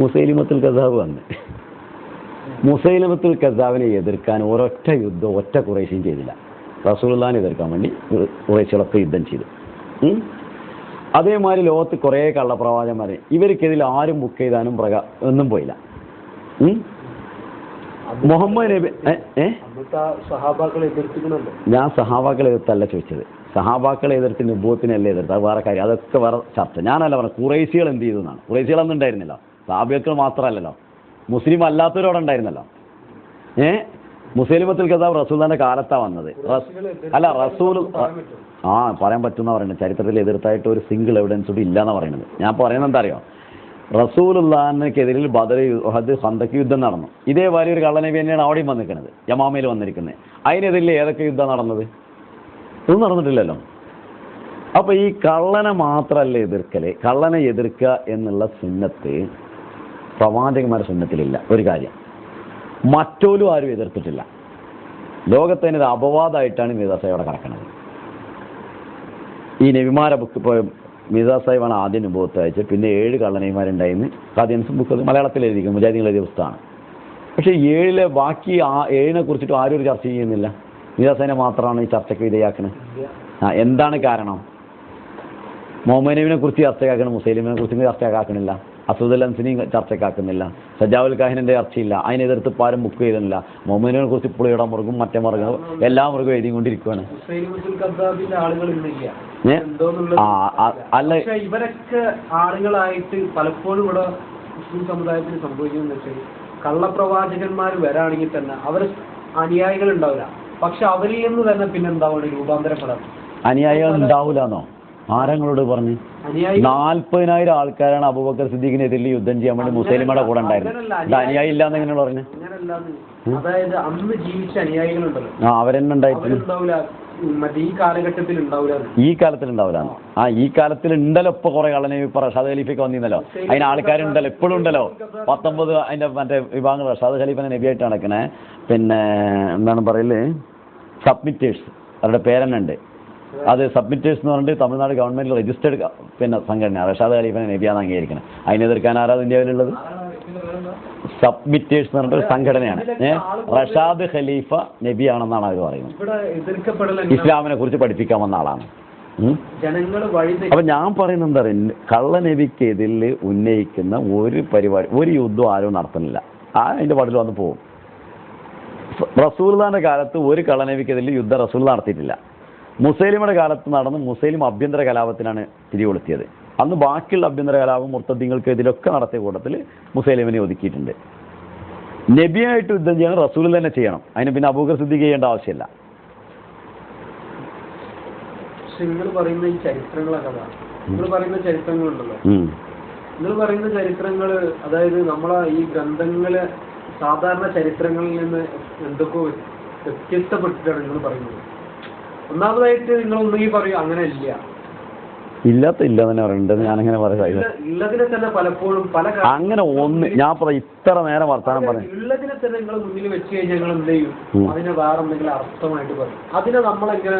മുസൈലിമത്തുൽ കസാബ് വന്ന് മുസൈലിമത്തുൽ കസാബിനെ എതിർക്കാൻ ഒരൊറ്റ യുദ്ധം ഒറ്റ ഖുറൈശിയും ചെയ്തില്ല. റസൂലുള്ളാഹിനെ എതിർക്കാൻ വേണ്ടി ഖുറൈശികളൊക്കെ യുദ്ധം ചെയ്തു. അതേമാതിരി ലോകത്ത് കുറേ കള്ളപ്രവാചകന്മാരെ ഇവർക്കെതിൽ ആരും ബുക്ക് ചെയ്താനും ഒന്നും പോയില്ല. മുഹമ്മദ് നബി ഞാൻ സഹാബാക്കളെ എതിർത്തല്ല ചോദിച്ചത്. സഹാബാക്കളെ എതിർത്ത് നുബൂവത്തിനല്ലേ എതിർത്ത്, അത് വേറെ കാര്യം, അതൊക്കെ വേറെ ചർച്ച. ഞാനല്ല പറഞ്ഞു ഖുറൈശികൾ എന്ത് ചെയ്തു എന്നാണ്. ഖുറൈശികളൊന്നും ഉണ്ടായിരുന്നില്ല, സഹാബികൾ മാത്രമല്ലല്ലോ, മുസ്ലിം അല്ലാത്തവരോടെ ഉണ്ടായിരുന്നല്ലോ. മുസൈലിമത്തുൽ കസാബ് റസൂലിന്റെ കാലത്താണ് വന്നത്. അല്ല റസൂൽ പറയാൻ പറ്റുന്ന പറയുന്നത്, ചരിത്രത്തിൽ എതിർത്തായിട്ട് ഒരു സിംഗിൾ എവിഡൻസ് കൂടി ഇല്ലയെന്നാണ് പറയുന്നത്. ഞാൻ പറയുന്നത് എന്താ അറിയോ, റസൂലുള്ളാഹിനെതിരിൽ ബദർ, ഉഹദ്, ഖന്തക് യുദ്ധം നടന്നു. ഇതേപോലെ ഒരു കള്ളനബി തന്നെയാണ് അവിടെയും വന്നിരിക്കുന്നത്, യമാമയിൽ വന്നിരിക്കുന്നത്. അതിനെതിരിൽ ഏതൊക്കെ യുദ്ധം നടന്നത്? ഒന്നും നടന്നിട്ടില്ലല്ലോ. അപ്പോൾ ഈ കള്ളനെ മാത്രമല്ല എതിർക്കല്, കള്ളനെ എതിർക്കുക എന്നുള്ള സുന്നത്ത് പ്രവാചകന്മാരുടെ സുന്നത്തിലില്ല. ഒരു കാര്യം, മറ്റോലും ആരും എതിർത്തിട്ടില്ല. ലോകത്തിന് ഒരു അപവാദമായിട്ടാണ് മിർസാ സാഹിബ് അവിടെ കിടക്കുന്നത്. ഈ നബിമാരെ ബുക്ക് ഇപ്പോൾ മിർസാ സാഹിബാണ് ആദ്യം നുബുവത്ത് അയച്ചത്. പിന്നെ 7 കള്ളനബിമാരുണ്ടായിരുന്നു. ഖാദിയൻസ് ബുക്ക് മലയാളത്തിൽ എഴുതിയിരിക്കും, മുജാഹിദീങ്ങൾ എഴുതിയ പുസ്തകമാണ്. പക്ഷേ 7 ബാക്കി 7 കുറിച്ചിട്ട് ആരും ഒരു ചർച്ച ചെയ്യുന്നില്ല. മിർസാ സാഹിബിനെ മാത്രമാണ് ഈ ചർച്ചയ്ക്ക് വിധേയാക്കുന്നത്. എന്താണ് കാരണം? മുഹമ്മദ് നബിനെ കുറിച്ച് ചർച്ചയാക്കണം, മുസൈലിമിനെ കുറിച്ച് ചർച്ചയാക്കണില്ല, അസൂദ് അൽ അൻസിനെയും ചർച്ചയ്ക്കാക്കുന്നില്ല, സജാവുൽ കാഹിനിൻ്റെ ചർച്ചയില്ല, അതിനെതിർത്ത് പാരും ബുക്ക് ചെയ്തില്ല. മുഹമ്മദിനെ കുറിച്ച് പുളിയുടെ മുറുകും മറ്റേ മുറുകും എല്ലാ മുറുകും എഴുതിക്കൊണ്ടിരിക്കുകയാണ്. അല്ല, ഇവരൊക്കെ ആളുകളായിട്ട് പലപ്പോഴും ഇവിടെ മുസ്ലിം സമുദായത്തിന് സംഭവിക്കുന്നത് വെച്ചാൽ കള്ളപ്രവാചകന്മാർ വരാണെങ്കിൽ തന്നെ അവർ അനുയായികൾ ഉണ്ടാവില്ല. പക്ഷെ അവരിൽ നിന്ന് തന്നെ പിന്നെ എന്താവുക, രൂപാന്തരപ്പെടാം. അനുയായികൾ ഉണ്ടാവില്ലെന്നോ ആരങ്ങളോട് പറഞ്ഞു? 40,000 ആൾക്കാരാണ് അബൂബക്കർ സിദ്ദീഖിനെതിരെ യുദ്ധം ചെയ്യാൻ വേണ്ടി മുസൈലിമയുടെ കൂടെ ഉണ്ടായിരുന്നത്. അനുയായി ഇല്ലാന്ന് എങ്ങനെയാണ് പറഞ്ഞത്? അതായത് അന്ന് ജീവിച്ച അനുയായികളുണ്ടല്ലോ, അവരെന്നെ ഉണ്ടായിട്ടില്ല, ഈ കാലഘട്ടത്തിൽ ഉണ്ടാവില്ല. ഈ കാലത്തിൽ ഉണ്ടാവില്ല. ഈ കാലത്തിൽ ഉണ്ടല്ലോ ഇപ്പൊ കുറെ കള്ളനെ. ഇപ്പൊ റഷാദ് ഖലീഫയൊക്കെ വന്നിരുന്നല്ലോ, അതിന് ആൾക്കാരുണ്ടല്ലോ, ഇപ്പോഴും ഉണ്ടല്ലോ. 19 അതിന്റെ മറ്റേ വിഭാഗങ്ങൾ റഷാദ് ഖലീഫിനെ നബിയായിട്ട് നടക്കണേ. പിന്നെ എന്താണ് പറയല്, സബ്മിറ്റേഴ്സ്, അവരുടെ പേരെന്നെ ഉണ്ട്. അത് സബ്മിറ്റേഴ്സ് എന്ന് പറഞ്ഞിട്ട് തമിഴ്നാട് ഗവൺമെന്റിൽ രജിസ്റ്റേഡ് പിന്നെ സംഘടന. റഷാദ് ഖലീഫിനെ നബിയാന്ന് അംഗീകരിക്കണം. അതിനെതിർക്കാൻ ആരാ ഇന്ത്യയിലുള്ളത്? സബ്മിറ്റേഴ്സ് എന്ന് പറഞ്ഞിട്ട് ഒരു സംഘടനയാണ്. റഷാദ് ഖലീഫ നബിയാണെന്നാണ് അവർ പറയുന്നത്. ഇസ്ലാമിനെ കുറിച്ച് പഠിപ്പിക്കാൻ വന്ന ആളാണ്. അപ്പൊ ഞാൻ പറയുന്നത് എന്താ പറയുക, കള്ള നബിക്കെതിരിൽ ഉന്നയിക്കുന്ന ഒരു പരിപാടി, ഒരു യുദ്ധം ആരും നടത്തുന്നില്ല. അതിന്റെ പാട്ടിൽ വന്ന് പോകും. റസൂലുള്ളാഹിന്റെ കാലത്ത് ഒരു കള്ളനബിക്കെതിരിൽ യുദ്ധം റസൂൽ നടത്തിയിട്ടില്ല. മുസൈലിമയുടെ കാലത്ത് നടന്ന് മുസൈലിം ആഭ്യന്തര കലാപത്തിനാണ് തിരികൊളുത്തിയത്. അന്ന് ബാക്കിയുള്ള ആഭ്യന്തര കലാപം മുർത്തദ്ദീങ്ങൾക്കെതിരൊക്കെ നടത്തിയ കൂട്ടത്തിൽ മുസൈലിമിനെ ഒതുക്കിയിട്ടുണ്ട്. നബിയായിട്ട് യുദ്ധം ചെയ്യണം, റസൂൽ തന്നെ ചെയ്യണം. അതിന് പിന്നെ അബൂബക്കർ സിദ്ദീഖ് ചെയ്യേണ്ട ആവശ്യമില്ല. നിങ്ങൾ പറയുന്ന ഈ ചരിത്രങ്ങളൊക്കെ, നിങ്ങൾ പറയുന്ന ചരിത്രങ്ങളുണ്ടല്ലോ, നിങ്ങൾ പറയുന്ന ചരിത്രങ്ങൾ, അതായത് നമ്മളെ ഈ ഗ്രന്ഥങ്ങള് സാധാരണ ചരിത്രങ്ങളിൽ നിന്ന് എന്തൊക്കെ വ്യത്യസ്തപ്പെട്ടിട്ടാണ് നിങ്ങൾ പറയുന്നത്. ഒന്നാമതായിട്ട് നിങ്ങൾ ഒന്നുകിൽ പറയും അങ്ങനെ ഇല്ലാത്ത ഇല്ല തന്നെ പറയുന്നുണ്ട്. ഞാനങ്ങനെ പറയുന്നത് ഉള്ളതിനെ തന്നെ പലപ്പോഴും പല അങ്ങനെ ഒന്ന് ഞാൻ ഇത്ര നേരം വർത്താനം പറഞ്ഞു ഉള്ളതിനെ തന്നെ നിങ്ങൾ മുന്നിൽ വെച്ച് കഴിഞ്ഞാൽ നിങ്ങൾ എന്ത് ചെയ്യും, അതിനെ വേറെ എന്തെങ്കിലും അർത്ഥമായിട്ട് പറയും. അതിനെ നമ്മളെങ്ങനെ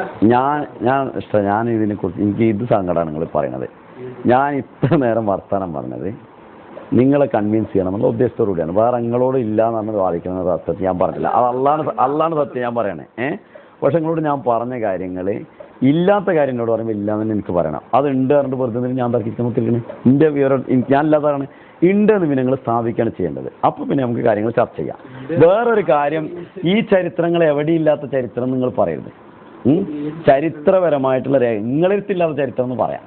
ഞാൻ ഇതിനെ കുറിച്ച് എനിക്ക് ഇത് സങ്കടമാണ് നിങ്ങൾ പറയുന്നത്. ഞാൻ ഇത്ര നേരം വർത്താനം പറഞ്ഞത് നിങ്ങളെ കൺവിൻസ് ചെയ്യണം എന്നുള്ള ഉദ്ദേശത്തോടുകൂടിയാണ്. വേറെ നിങ്ങളോട് ഇല്ല എന്ന് പറഞ്ഞത് വാദിക്കുന്നത് സത്യം ഞാൻ പറഞ്ഞില്ല. അത് അള്ളാണ് സത്യം ഞാൻ പറയണേ. പക്ഷെ നിങ്ങളോട് ഞാൻ പറഞ്ഞ കാര്യങ്ങൾ ഇല്ലാത്ത കാര്യം എന്നോട് പറയുമ്പോൾ ഇല്ലാന്ന് എനിക്ക് പറയണം. അത് ഉണ്ട് പറഞ്ഞിട്ട് വെറുതെ ഞാൻ തർക്കിക്കുമ്പോൾ എൻ്റെ വിവരം ഞാൻ ഇല്ലാത്തതാണ്. ഉണ്ടെന്ന് പിന്നെ നിങ്ങൾ സ്ഥാപിക്കുകയാണ് ചെയ്യേണ്ടത്. അപ്പോൾ പിന്നെ നമുക്ക് കാര്യങ്ങൾ ചർച്ച ചെയ്യാം. വേറൊരു കാര്യം, ഈ ചരിത്രങ്ങൾ എവിടെയില്ലാത്ത ചരിത്രം നിങ്ങൾ പറയരുത്. ചരിത്രപരമായിട്ടുള്ള നിങ്ങളെടുത്തില്ലാത്ത ചരിത്രം എന്ന് പറയാം.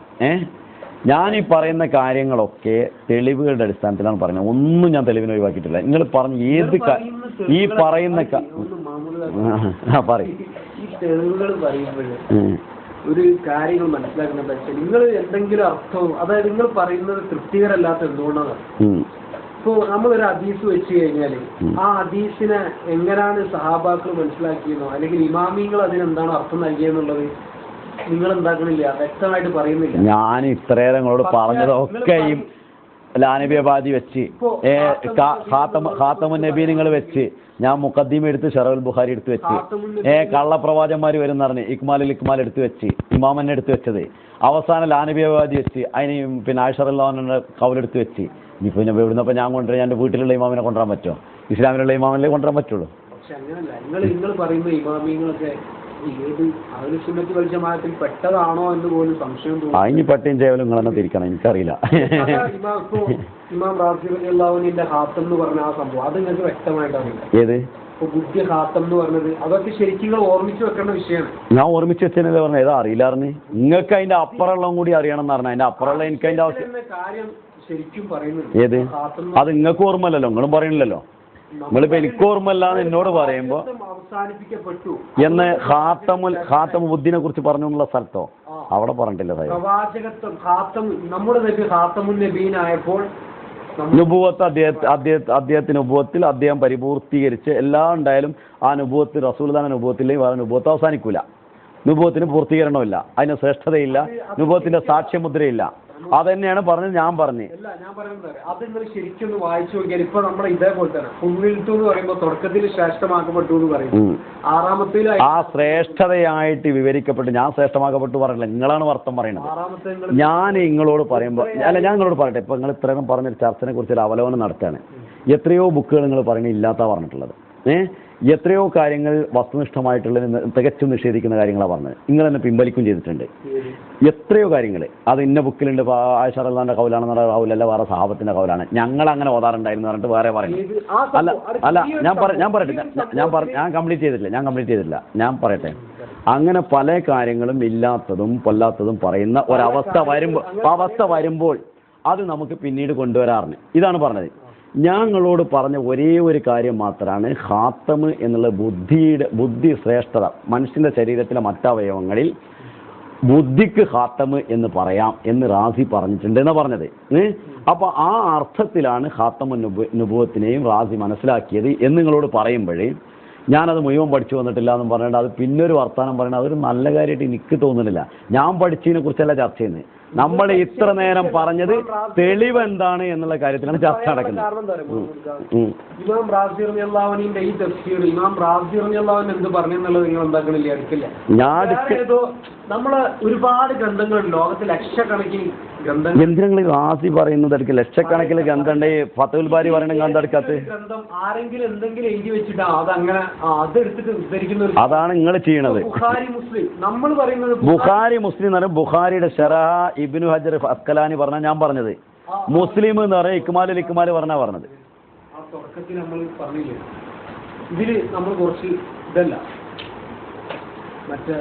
ഞാൻ ഈ പറയുന്ന കാര്യങ്ങളൊക്കെ തെളിവുകളുടെ അടിസ്ഥാനത്തിലാണ് പറയുന്നത്. ഒന്നും ഞാൻ തെളിവിന് ഒഴിവാക്കിയിട്ടില്ല. നിങ്ങൾ പറഞ്ഞ ഏത് ഈ പറയുന്ന പറയും ഈ തെളിവുകൾ പറയുമ്പോൾ ഒരു കാര്യങ്ങൾ മനസ്സിലാക്കുന്നത് വെച്ചാൽ നിങ്ങൾ എന്തെങ്കിലും അർത്ഥവും, അതായത് നിങ്ങൾ പറയുന്നത് തൃപ്തികരല്ലാത്ത എന്തുകൊണ്ടാണ് ഇപ്പോ നമ്മളൊരു ഹദീസ് വെച്ച് കഴിഞ്ഞാല് ആ ഹദീസിനെ എങ്ങനെയാണ് സഹാബാക്കൾ മനസ്സിലാക്കിയെന്നോ അല്ലെങ്കിൽ ഇമാമിങ്ങൾ അതിനെന്താണ് അർത്ഥം നൽകിയെന്നുള്ളത് നിങ്ങൾ എന്താക്കണില്ല, വ്യക്തമായിട്ട് പറയുന്നില്ല. ഞാൻ ഇത്രയേറെ നിങ്ങളോട് പറഞ്ഞതൊക്കെയും ലാനബിയബാദി വെച്ച് ഖാത്തമുൻ നബി നിങ്ങൾ വെച്ച് ഞാൻ മുഖദ്ദീമ എടുത്ത് ഷറഫുൽ ബുഖാരി എടുത്ത് വെച്ച് കള്ളപ്രവാചന്മാർ വരും പറഞ്ഞ് ഇക്മാൽ എടുത്ത് വെച്ച് ഇമാമന്നെ എടുത്ത് വെച്ചത് അവസാനം ലാനബിയബാദി വെച്ച് അതിന് പിന്നെ ആയിഷറല്ലാഹുവിന്റെ കൗലെടുത്ത് വെച്ച് ഇനിയിപ്പോൾ പിന്നെ ഇവിടുന്നപ്പോൾ ഞാൻ കൊണ്ടുവരാൻ എൻ്റെ വീട്ടിലുള്ള ഇമാമിനെ കൊണ്ടുവരാൻ പറ്റുമോ? ഇസ്ലാമിലുള്ള ഇമാമിനെ കൊണ്ടുവരാൻ പറ്റുള്ളൂ. പക്ഷെ അങ്ങനല്ല, നിങ്ങൾ പറയുന്ന ഇമാമിങ്ങളൊക്കെ ഏത് അഹ്ലു സുന്നത്ത് വൽ ജമാഅത്തിൽ പെട്ടതാണോ എന്ന് പോലും സംശയം തോന്നുന്നു. അതിന് പട്ടിയും ചേവലും നിങ്ങൾ തന്നെ തിരിക്കണം, എനിക്കറിയില്ല. ഇമാം റാസി റളിയല്ലാഹുവിന്റെ ഹാത്തം എന്ന് പറഞ്ഞ ആ സംഭവം അത് നിങ്ങൾക്ക് വ്യക്തമായിട്ടാണ് ഏത് ഇപ്പൊ ബുദ്ധി ഹാത്തം എന്ന് പറഞ്ഞത് അതൊക്കെ ശരിക്കും നിങ്ങൾ ഓർമ്മിച്ച് വെക്കേണ്ട വിഷയമാണ്. ഞാൻ ഓർമ്മിച്ച് വെച്ചതല്ലേ പറഞ്ഞത്, ഏതാ അറിയില്ലായിരുന്നു. നിങ്ങൾക്ക് അതിന്റെ അപ്പുറമുള്ളതും കൂടി അറിയണം എന്ന് പറഞ്ഞാൽ അതിന്റെ അപ്പുറമുള്ള എനിക്ക് അതിന്റെ ആവശ്യം കാര്യം ശരിക്കും പറയുന്നത് ഏത് അത് നിങ്ങൾക്ക് ഓർമ്മല്ലോ, നിങ്ങളും പറയണില്ലല്ലോ. നിങ്ങളിപ്പോ എനിക്ക് ഓർമ്മല്ലാന്ന് എന്നോട് പറയുമ്പോ എന്ന് ഖാത്തമു ബുദ്ധിനെ കുറിച്ച് പറഞ്ഞു എന്നുള്ള സ്ഥലത്തോ അവിടെ പറഞ്ഞിട്ടില്ല. പ്രവാചകത്വം നമ്മുടെ നബി ഖാത്തമുൻ നബീനായപ്പോൾ നുബുവത്ത് അദ്ദേഹത്തിന് നുബുവത്തിൽ അദ്ദേഹം പരിപൂർത്തീകരിച്ച് എല്ലാം ഉണ്ടായാലും ആ നുബുവത്ത് റസൂലുള്ളാഹിന്റെ നുബുവത്തിലേക്ക് വേറെ നുബുവത്ത് അവസാനിക്കൂല. നുബുവത്തിന് പൂർത്തീകരണമില്ല, അതിന് ശ്രേഷ്ഠതയില്ല, നുബുവത്തിന്റെ സാക്ഷ്യമുദ്രയില്ല. അതന്നെയാണ് പറഞ്ഞത്. ഞാൻ പറയുന്നത് അത് നിങ്ങൾ ശരിക്കും വായിച്ചു നോക്കിയാൽ ഇപ്പൊ നമ്മുടെ ഇതേപോലെ തന്നെ പുണ്ണിൽത്തു എന്ന് പറയുമ്പോൾ തുടക്കത്തിൽ ശ്രേഷ്ഠമാക്കപ്പെട്ടു എന്ന് പറയും, ആറാമത്തെ ആ ശ്രേഷ്ഠതയായിട്ട് വിവരിക്കപ്പെട്ടു. ഞാൻ ശ്രേഷ്ഠമാക്കപ്പെട്ടു പറയില്ല, നിങ്ങളാണ് അർത്ഥം പറയുന്നത്. ഞാൻ നിങ്ങളോട് പറയുമ്പോൾ അല്ല, ഞാൻ നിങ്ങളോട് പറയട്ടെ. ഇപ്പൊ നിങ്ങൾ ഇത്രയും പറഞ്ഞൊരു ചർച്ചനെ കുറിച്ച് ഒരു അവലോകനം നടത്തുകയാണ്. എത്രയോ ബുക്കുകൾ നിങ്ങൾ പറയണ ഇല്ലാത്ത പറഞ്ഞിട്ടുള്ളത്. എത്രയോ കാര്യങ്ങൾ വസ്തുനിഷ്ഠമായിട്ടുള്ള തികച്ചും നിഷേധിക്കുന്ന കാര്യങ്ങളാണ് പറഞ്ഞത്. നിങ്ങൾ തന്നെ പിൻവലിക്കും ചെയ്തിട്ടുണ്ട്. എത്രയോ കാര്യങ്ങൾ അത് ഇന്ന ബുക്കിലുണ്ട്. ആയിഷ റളിയല്ലാഹുവിന്റെ കൗലാണെന്നുള്ള കൗലല്ല, വേറെ സഹാബത്തിന്റെ കൗലാണ്. ഞങ്ങൾ അങ്ങനെ ഓതാറുണ്ടായിരുന്നു പറഞ്ഞിട്ട് വേറെ പറയുന്നത് അല്ല. ഞാൻ കംപ്ലീറ്റ് ചെയ്തിട്ടില്ല. ഞാൻ പറയട്ടെ. അങ്ങനെ പല കാര്യങ്ങളും ഇല്ലാത്തതും പൊല്ലാത്തതും പറയുന്ന ഒരവസ്ഥ വരുമ്പോൾ അത് നമുക്ക് പിന്നീട് കൊണ്ടുവരാറുണ്ട്. ഇതാണ് പറഞ്ഞത്. ഞങ്ങളോട് പറഞ്ഞ ഒരേ ഒരു കാര്യം മാത്രമാണ് ഖാത്തമ് എന്നുള്ള ബുദ്ധി ശ്രേഷ്ഠത. മനുഷ്യന്റെ ശരീരത്തിലെ മറ്റവയവങ്ങളിൽ ബുദ്ധിക്ക് ഖാത്തമ് എന്ന് പറയാം എന്ന് റാസി പറഞ്ഞിട്ടുണ്ട് എന്നാണ് പറഞ്ഞത്. അപ്പോൾ ആ അർത്ഥത്തിലാണ് ഖാത്തമു നുബുവത്തിനെയും റാസി മനസ്സിലാക്കിയത് എന്ന് നിങ്ങളോട് പറയുമ്പോഴേ ഞാനത് മുഴുവൻ പഠിച്ചു വന്നിട്ടില്ല എന്നും പറഞ്ഞിട്ട് അത് പിന്നൊരു വർത്തമാനം പറയണത് അതൊരു നല്ല കാര്യമായിട്ട് എനിക്ക് തോന്നുന്നില്ല. ഞാൻ പഠിച്ചതിനെ കുറിച്ചല്ല ചർച്ച ചെയ്യുന്നത്. നമ്മൾ ഇത്ര നേരം പറഞ്ഞത് തെളിവ് എന്താണ് എന്നുള്ള കാര്യത്തിലാണ് ചർച്ച നടക്കുന്നത്. ഇമാം റാസി റളിയല്ലാഹുവിന്റെ ഈ തഫ്സീർ ഇമാം റാസി റളിയല്ലാഹു എന്ത് പറഞ്ഞെന്നുള്ളത് നിങ്ങൾ എന്താക്കണില്ല, എടുക്കില്ല. നമ്മള് ഒരുപാട് ഗ്രന്ഥങ്ങളുണ്ട് ലോകത്തിൽ, ലക്ഷക്കണക്കിന് ഗ്രന്ഥങ്ങൾ. എന്തിനാ റാസി പറയുന്നത്? എടുക്കും ലക്ഷക്കണക്കിന് ഗ്രന്ഥമുണ്ട്. ഫതഹുൽ ബാരി പറയുന്ന ഗ്രന്ഥം എടുക്കാത്ത ഗ്രന്ഥം ആരെങ്കിലും എന്തെങ്കിലും എഴുതി വെച്ചിട്ടാ അതങ്ങനെ അതെടുത്തിട്ട് ഉദ്ധരിക്കുന്ന. അതാണ് നിങ്ങൾ ചെയ്യണത്. ബുഖാരി മുസ്ലിം നമ്മൾ പറയുന്നത് ബുഖാരി മുസ്ലിം എന്ന് പറയുന്നത് ബുഖാരിയുടെ ശറഹ ഇബ്നു ഹജർ അസ്കലാനി പറഞ്ഞ ഞാൻ പറഞ്ഞത്. മുസ്ലിം എന്ന് പറയാൻ ഇക്മാൽ പറഞ്ഞത്. ആ തുടക്കത്തിൽ നമ്മൾ പറഞ്ഞില്ലേ, ഇതില് നമ്മൾ കുറച്ച് ഇതല്ല മറ്റേ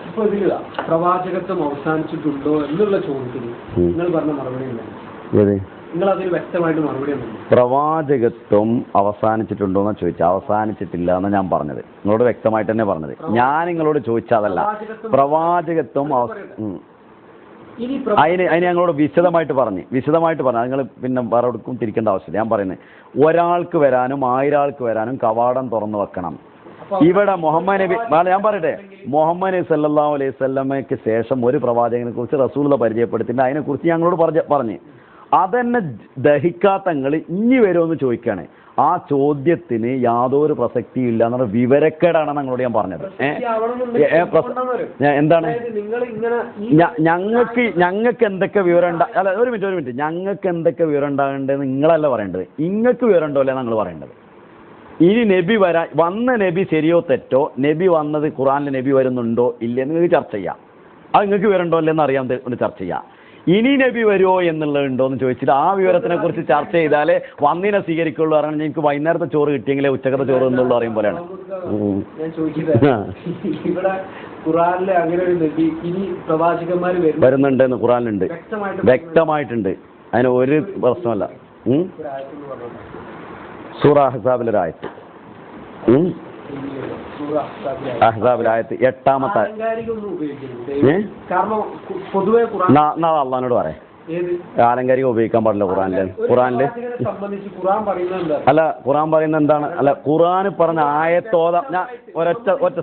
ഇപ്പൊ ഇതിലാ പ്രവാചകത്വം അവസാനിച്ചിട്ടുണ്ടോ എന്നുള്ള ചോദ്യത്തിന് നിങ്ങൾ പറഞ്ഞ മറുപടി എന്താണ്? നിങ്ങൾ അതിന് വ്യക്തമായിട്ട് മറുപടി എന്താണ്? പ്രവാചകത്വം അവസാനിച്ചിട്ടുണ്ടോ എന്ന് ചോദിച്ചാൽ അവസാനിച്ചിട്ടില്ല എന്ന് ഞാൻ പറഞ്ഞത്. നിങ്ങളോട് വ്യക്തമായിട്ട് തന്നെ പറഞ്ഞത്. ഞാൻ നിങ്ങളോട് ചോദിച്ചതല്ല. പ്രവാചകത്വം അതിന് ഞങ്ങളോട് വിശദമായിട്ട് പറഞ്ഞു. നിങ്ങൾ പിന്നെ വേറെ എവിടേക്കും തിരിക്കേണ്ട ആവശ്യമില്ല. ഞാൻ പറയുന്നത് ഒരാൾക്ക് വരാനും 1000 ആൾക്ക് വരാനും കവാടം തുറന്നു വെക്കണം. ഇവിടെ മുഹമ്മദ് നബി ഞാൻ പറയട്ടെ, മുഹമ്മദ് നബി സല്ലല്ലാഹു അലൈഹി വസല്ലമയ്ക്ക് ശേഷം ഒരു പ്രവാചകനെ കുറിച്ച് റസൂലുള്ളാഹി പരിചയപ്പെടുത്തിയിട്ട് അതിനെക്കുറിച്ച് ഞങ്ങളോട് പറഞ്ഞു. അതെന്നെ ദഹിക്കാത്ത നിങ്ങൾ ഇനി വരുമെന്ന് ചോദിക്കുകയാണ്. ആ ചോദ്യത്തിന് യാതൊരു പ്രസക്തിയും ഇല്ല എന്നുള്ള വിവരക്കേടാണ് ഞങ്ങളോട് ഞാൻ പറഞ്ഞത്. എന്താണ് ഞങ്ങൾക്ക് എന്തൊക്കെ വിവരം അല്ല, ഒരു മിനിറ്റ് ഞങ്ങൾക്ക് എന്തൊക്കെ വിവരം ഉണ്ടാകേണ്ടതെന്ന് നിങ്ങളല്ല പറയേണ്ടത്. നിങ്ങൾക്ക് വിവരം ഉണ്ടോ അല്ലേ ഞങ്ങൾ പറയേണ്ടത്. ഇനി നബി വന്ന നബി ശരിയോ തെറ്റോ, നബി വന്നത് ഖുർആനിൽ നബി വരുന്നുണ്ടോ ഇല്ലെന്ന് നിങ്ങൾക്ക് ചർച്ച ചെയ്യാം. അത് നിങ്ങൾക്ക് വിവരം ഉണ്ടോ അല്ലെന്ന് അറിയാൻ ചർച്ച ചെയ്യാം. ഇനി നബി വരുമോ എന്നുള്ളതുണ്ടോ എന്ന് ചോദിച്ചിട്ട് ആ വിവരത്തിനെ കുറിച്ച് ചർച്ച ചെയ്താലേ വന്നിനെ സ്വീകരിക്കുള്ളൂ. കാരണം എനിക്ക് വൈകുന്നേരത്തെ ചോറ് കിട്ടിയെങ്കിലേ ഉച്ചക്കത്തെ ചോറ് എന്നുള്ള പറയും പോലെയാണ്. ഞാൻ ചോദിച്ചത് ഇവിടെ ഖുർആനിലെ അങ്ങനെ ഒരു നബി ഇനി പ്രവാചകന്മാർ വരുന്നുണ്ടെന്ന് ഖുർആനിലുണ്ട്, വ്യക്തമായിട്ടുണ്ട്. അതിന് ഒരു പ്രശ്നമല്ല. ഒരു ആയത്തെന്ന് പറഞ്ഞത് സൂറ അഹ്സാബിലൊരായത്ത്, സൂറ അഹ്സാബിലെ അഹ്സാബിലായത്ത് 8-ാമത്തെ. ആലങ്കാരികമൊന്നും ഉപയോഗിക്കരുത്. കാരണം പൊതുവെ ഖുർആൻ അള്ളഹാനോട് പറയാം ഏത് ആലങ്കാരികം ഉപയോഗിക്കാൻ പാടില്ല ഖുറാനില്. സംബന്ധിച്ച് ഖുർആൻ പറയുന്നത് എന്താ? അല്ല, ഖുറാൻ പറയുന്നത് എന്താണ്? അല്ല, ഖുറാൻ പറഞ്ഞ ആയത്തോത ഞാൻ ഒറ്റ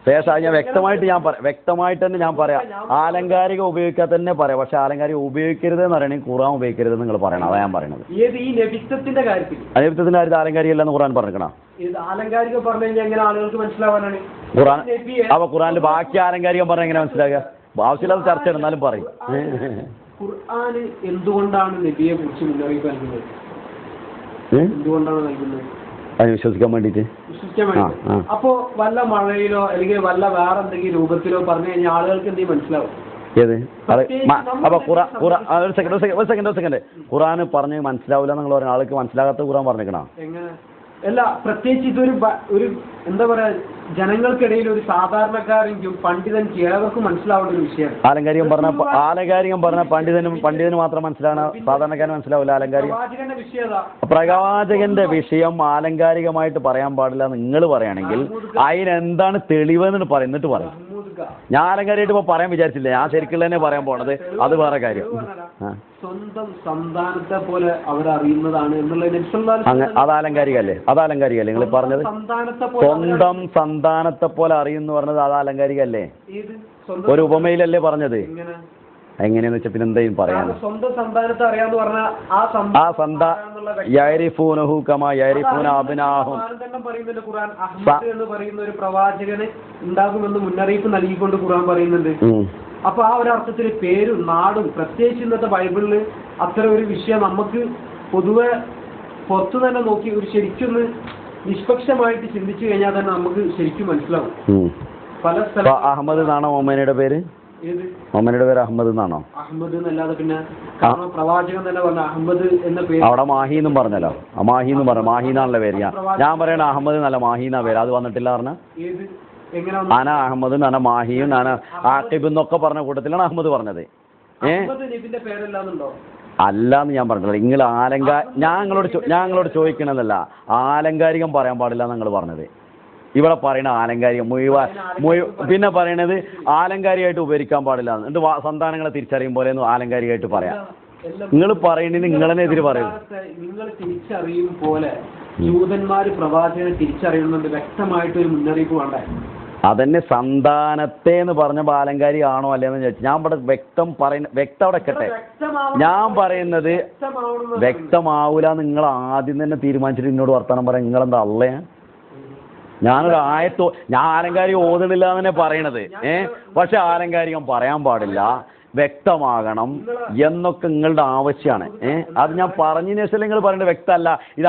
ശേഷം ഞാൻ വ്യക്തമായിട്ട് തന്നെ ഞാൻ പറയാം. ആലങ്കാരികം ഉപയോഗിക്കാൻ തന്നെ പറയാം. പക്ഷെ ആലങ്കാരികം ഉപയോഗിക്കരുത് എന്ന് പറയണെങ്കിൽ ഖുറാൻ ഉപയോഗിക്കരുത് നിങ്ങൾ പറയണം. അതാ ഞാൻ പറയുന്നത്. ഏത് ഈ നബിത്വത്തിന്റെ കാര്യത്തിൽ നബിത്വത്തിന്റെ കാര്യത്തിൽ ആലങ്കാരികം അല്ലെന്ന് ഖുറാൻ പറഞ്ഞിരിക്കണം. ഇത് ആലങ്കാരികം പറഞ്ഞു കഴിഞ്ഞാൽ എങ്ങനെ ആളുകൾക്ക് മനസ്സിലാവാനാണ്? ഖുറാൻ അപ്പൊ ഖുറാനിൽ ബാക്കി ആലങ്കാരികം പറഞ്ഞാൽ എങ്ങനെ മനസ്സിലാക്കുക? ആവശ്യമില്ലാത്ത ചർച്ച എന്നാലും പറയും. ഖുർആൻ എന്തുകൊണ്ടാണ് നബിയെ കുറിച്ച് മുന്നറിയിപ്പ് നൽകുന്നത്? എന്തുകൊണ്ടാണ് നൽകുന്നത്? അത് വിശ്വസിക്കാൻ വേണ്ടിട്ട്. വിശ്വസിക്കാൻ വേണ്ടി. അപ്പോ വല്ല മഴയിലോ അല്ലെങ്കിൽ വല്ല വേറെ എന്തെങ്കിലും രൂപത്തിലോ പറഞ്ഞു കഴിഞ്ഞാൽ ആളുകൾക്ക് എന്തെങ്കിലും മനസ്സിലാവും? ഏത്? അപ്പൊ ഒരു സെക്കൻഡ് ഖുറാൻ പറഞ്ഞ് മനസ്സിലാവില്ല നിങ്ങൾ പറയുന്ന ആൾക്ക് മനസ്സിലാകാത്ത ഖുറാൻ പറഞ്ഞിരിക്കണോ? എങ്ങനെ? അല്ല, പ്രത്യേകിച്ച് ഇതൊരു എന്താ പറയാ, ജനങ്ങൾക്കിടയിൽ ഒരു സാധാരണക്കാരെങ്കിലും പണ്ഡിതനിക്ക് ഏവർക്കും മനസ്സിലാവേണ്ട ഒരു വിഷയമാണ്. ആലങ്കാരികം പറഞ്ഞ പണ്ഡിതന് മാത്രം മനസ്സിലാണ്, സാധാരണക്കാരന് മനസ്സിലാവില്ല. ആലങ്കാരികം പ്രവാചകന്റെ വിഷയം ആലങ്കാരികമായിട്ട് പറയാൻ പാടില്ല നിങ്ങൾ പറയുകയാണെങ്കിൽ അതിനെന്താണ് തെളിവെന്ന് പറയുന്നിട്ട് പറയും. ഞാൻ ആലങ്കാരിയായിട്ട് ഇപ്പൊ പറയാൻ വിചാരിച്ചില്ല. ഞാൻ ശരിക്കുള്ള തന്നെ പറയാൻ പോണത്. അത് വേറെ കാര്യം. സ്വന്തം സന്താനത്തെ പോലെ അവരറിയുന്നതാണ് എന്നുള്ളത് അത് ആലങ്കാരികല്ലേ? നിങ്ങൾ പറഞ്ഞത് സ്വന്തം സന്താനത്തെ പോലെ അറിയുന്നു പറഞ്ഞത് അത് ആലങ്കാരികല്ലേ? ഒരു ഉപമയിലല്ലേ പറഞ്ഞത്? എങ്ങനെയാന്ന് വെച്ചാൽ പിന്നെ എന്തെങ്കിലും പറയാൻ. സ്വന്തം സന്താനത്തെ അറിയാന്ന് പറഞ്ഞാൽ പറയുന്നുണ്ട് ഖുർആൻ. അഹ്മദ് എന്ന് പറയുന്ന ഒരു പ്രവാചകന് ഉണ്ടാകുമെന്ന് മുന്നറിയിപ്പ് നൽകിക്കൊണ്ട് ഖുർആൻ പറയുന്നുണ്ട്. അപ്പൊ ആ ഒരു അർത്ഥത്തിൽ പേരും നാടും, പ്രത്യേകിച്ച് ഇന്നത്തെ ബൈബിളില് അത്തരം ഒരു വിഷയം നമുക്ക് പൊതുവെ പുറത്തു തന്നെ നോക്കി ഒരു ശരിക്കൊന്ന് നിഷ്പക്ഷമായിട്ട് ചിന്തിച്ചു കഴിഞ്ഞാൽ തന്നെ നമുക്ക് ശരിക്കും മനസ്സിലാവും. പല സ്ഥലം അഹമ്മദ് എന്നാണോ മൊമ്മേനയുടെ പേര്? മൊമ്മേനയുടെ പേര് അഹമ്മദ് എന്നാണോ? അഹമ്മദ് എന്നല്ലാതെ പിന്നെ കാരണം പ്രവാചകൻ തന്നെ പറഞ്ഞ അഹമ്മദ് എന്ന പേര്. അവിടെ മാഹി എന്നും പറഞ്ഞല്ലോ. മാഹി എന്ന് പറഞ്ഞു. മാഹി എന്നാണല്ലോ പേര്. ഞാൻ പറയണ അഹമ്മദ് എന്നല്ല, മാഹി എന്നാ പേര്. അത് വന്നിട്ടില്ല പറഞ്ഞ അന അഹമ്മദ് അന മാഹിയും അന ആഖിബ് എന്നൊക്കെ പറഞ്ഞ കൂട്ടത്തിലാണ് അഹമ്മദ് പറഞ്ഞത്. അല്ലാന്ന് ഞാൻ പറഞ്ഞില്ല. നിങ്ങൾ ഞാൻ നിങ്ങളോട് ചോദിക്കണതല്ല, ആലങ്കാരികം പറയാൻ പാടില്ല നിങ്ങൾ പറഞ്ഞത്. ഇവിടെ പറയണ ആലങ്കാരികം പിന്നെ പറയണത് ആലങ്കാരികമായിട്ട് ഉപകരിക്കാൻ പാടില്ല. എന്നിട്ട് സന്താനങ്ങളെ തിരിച്ചറിയും പോലെ ആലങ്കാരികമായിട്ട് പറയാം. നിങ്ങൾ പറയണത് നിങ്ങളെതിരെ പറയും. നിങ്ങൾ തിരിച്ചറിയും പോലെ ജൂതന്മാര് പ്രവാചകനെ തിരിച്ചറിയുന്നുണ്ട്. വ്യക്തമായിട്ടൊരു മുന്നറിയിപ്പ് വേണ്ടേ? അതന്നെ സന്താനത്തെ എന്ന് പറഞ്ഞപ്പോൾ ആലങ്കാരികം ആണോ അല്ലേന്ന് ചോദിച്ചു. ഞാൻ ഇവിടെ വ്യക്തം അവിടെ വെക്കട്ടെ. ഞാൻ പറയുന്നത് വ്യക്തമാവൂല. നിങ്ങൾ ആദ്യം തന്നെ തീരുമാനിച്ചിട്ട് എന്നോട് വർത്തമാനം പറയാം. നിങ്ങളെന്താ അള്ളേ? ഞാനൊരു ഞാൻ ആലങ്കാരികം ഓതണില്ല എന്ന് തന്നെ പറയണത്. പക്ഷെ ആലങ്കാരികം പറയാൻ പാടില്ല, വ്യക്തമാകണം എന്നൊക്കെ നിങ്ങളുടെ ആവശ്യമാണ്. അത് ഞാൻ പറഞ്ഞതിന് ശേഷം നിങ്ങൾ പറയേണ്ടത് വ്യക്തമല്ല ഇത്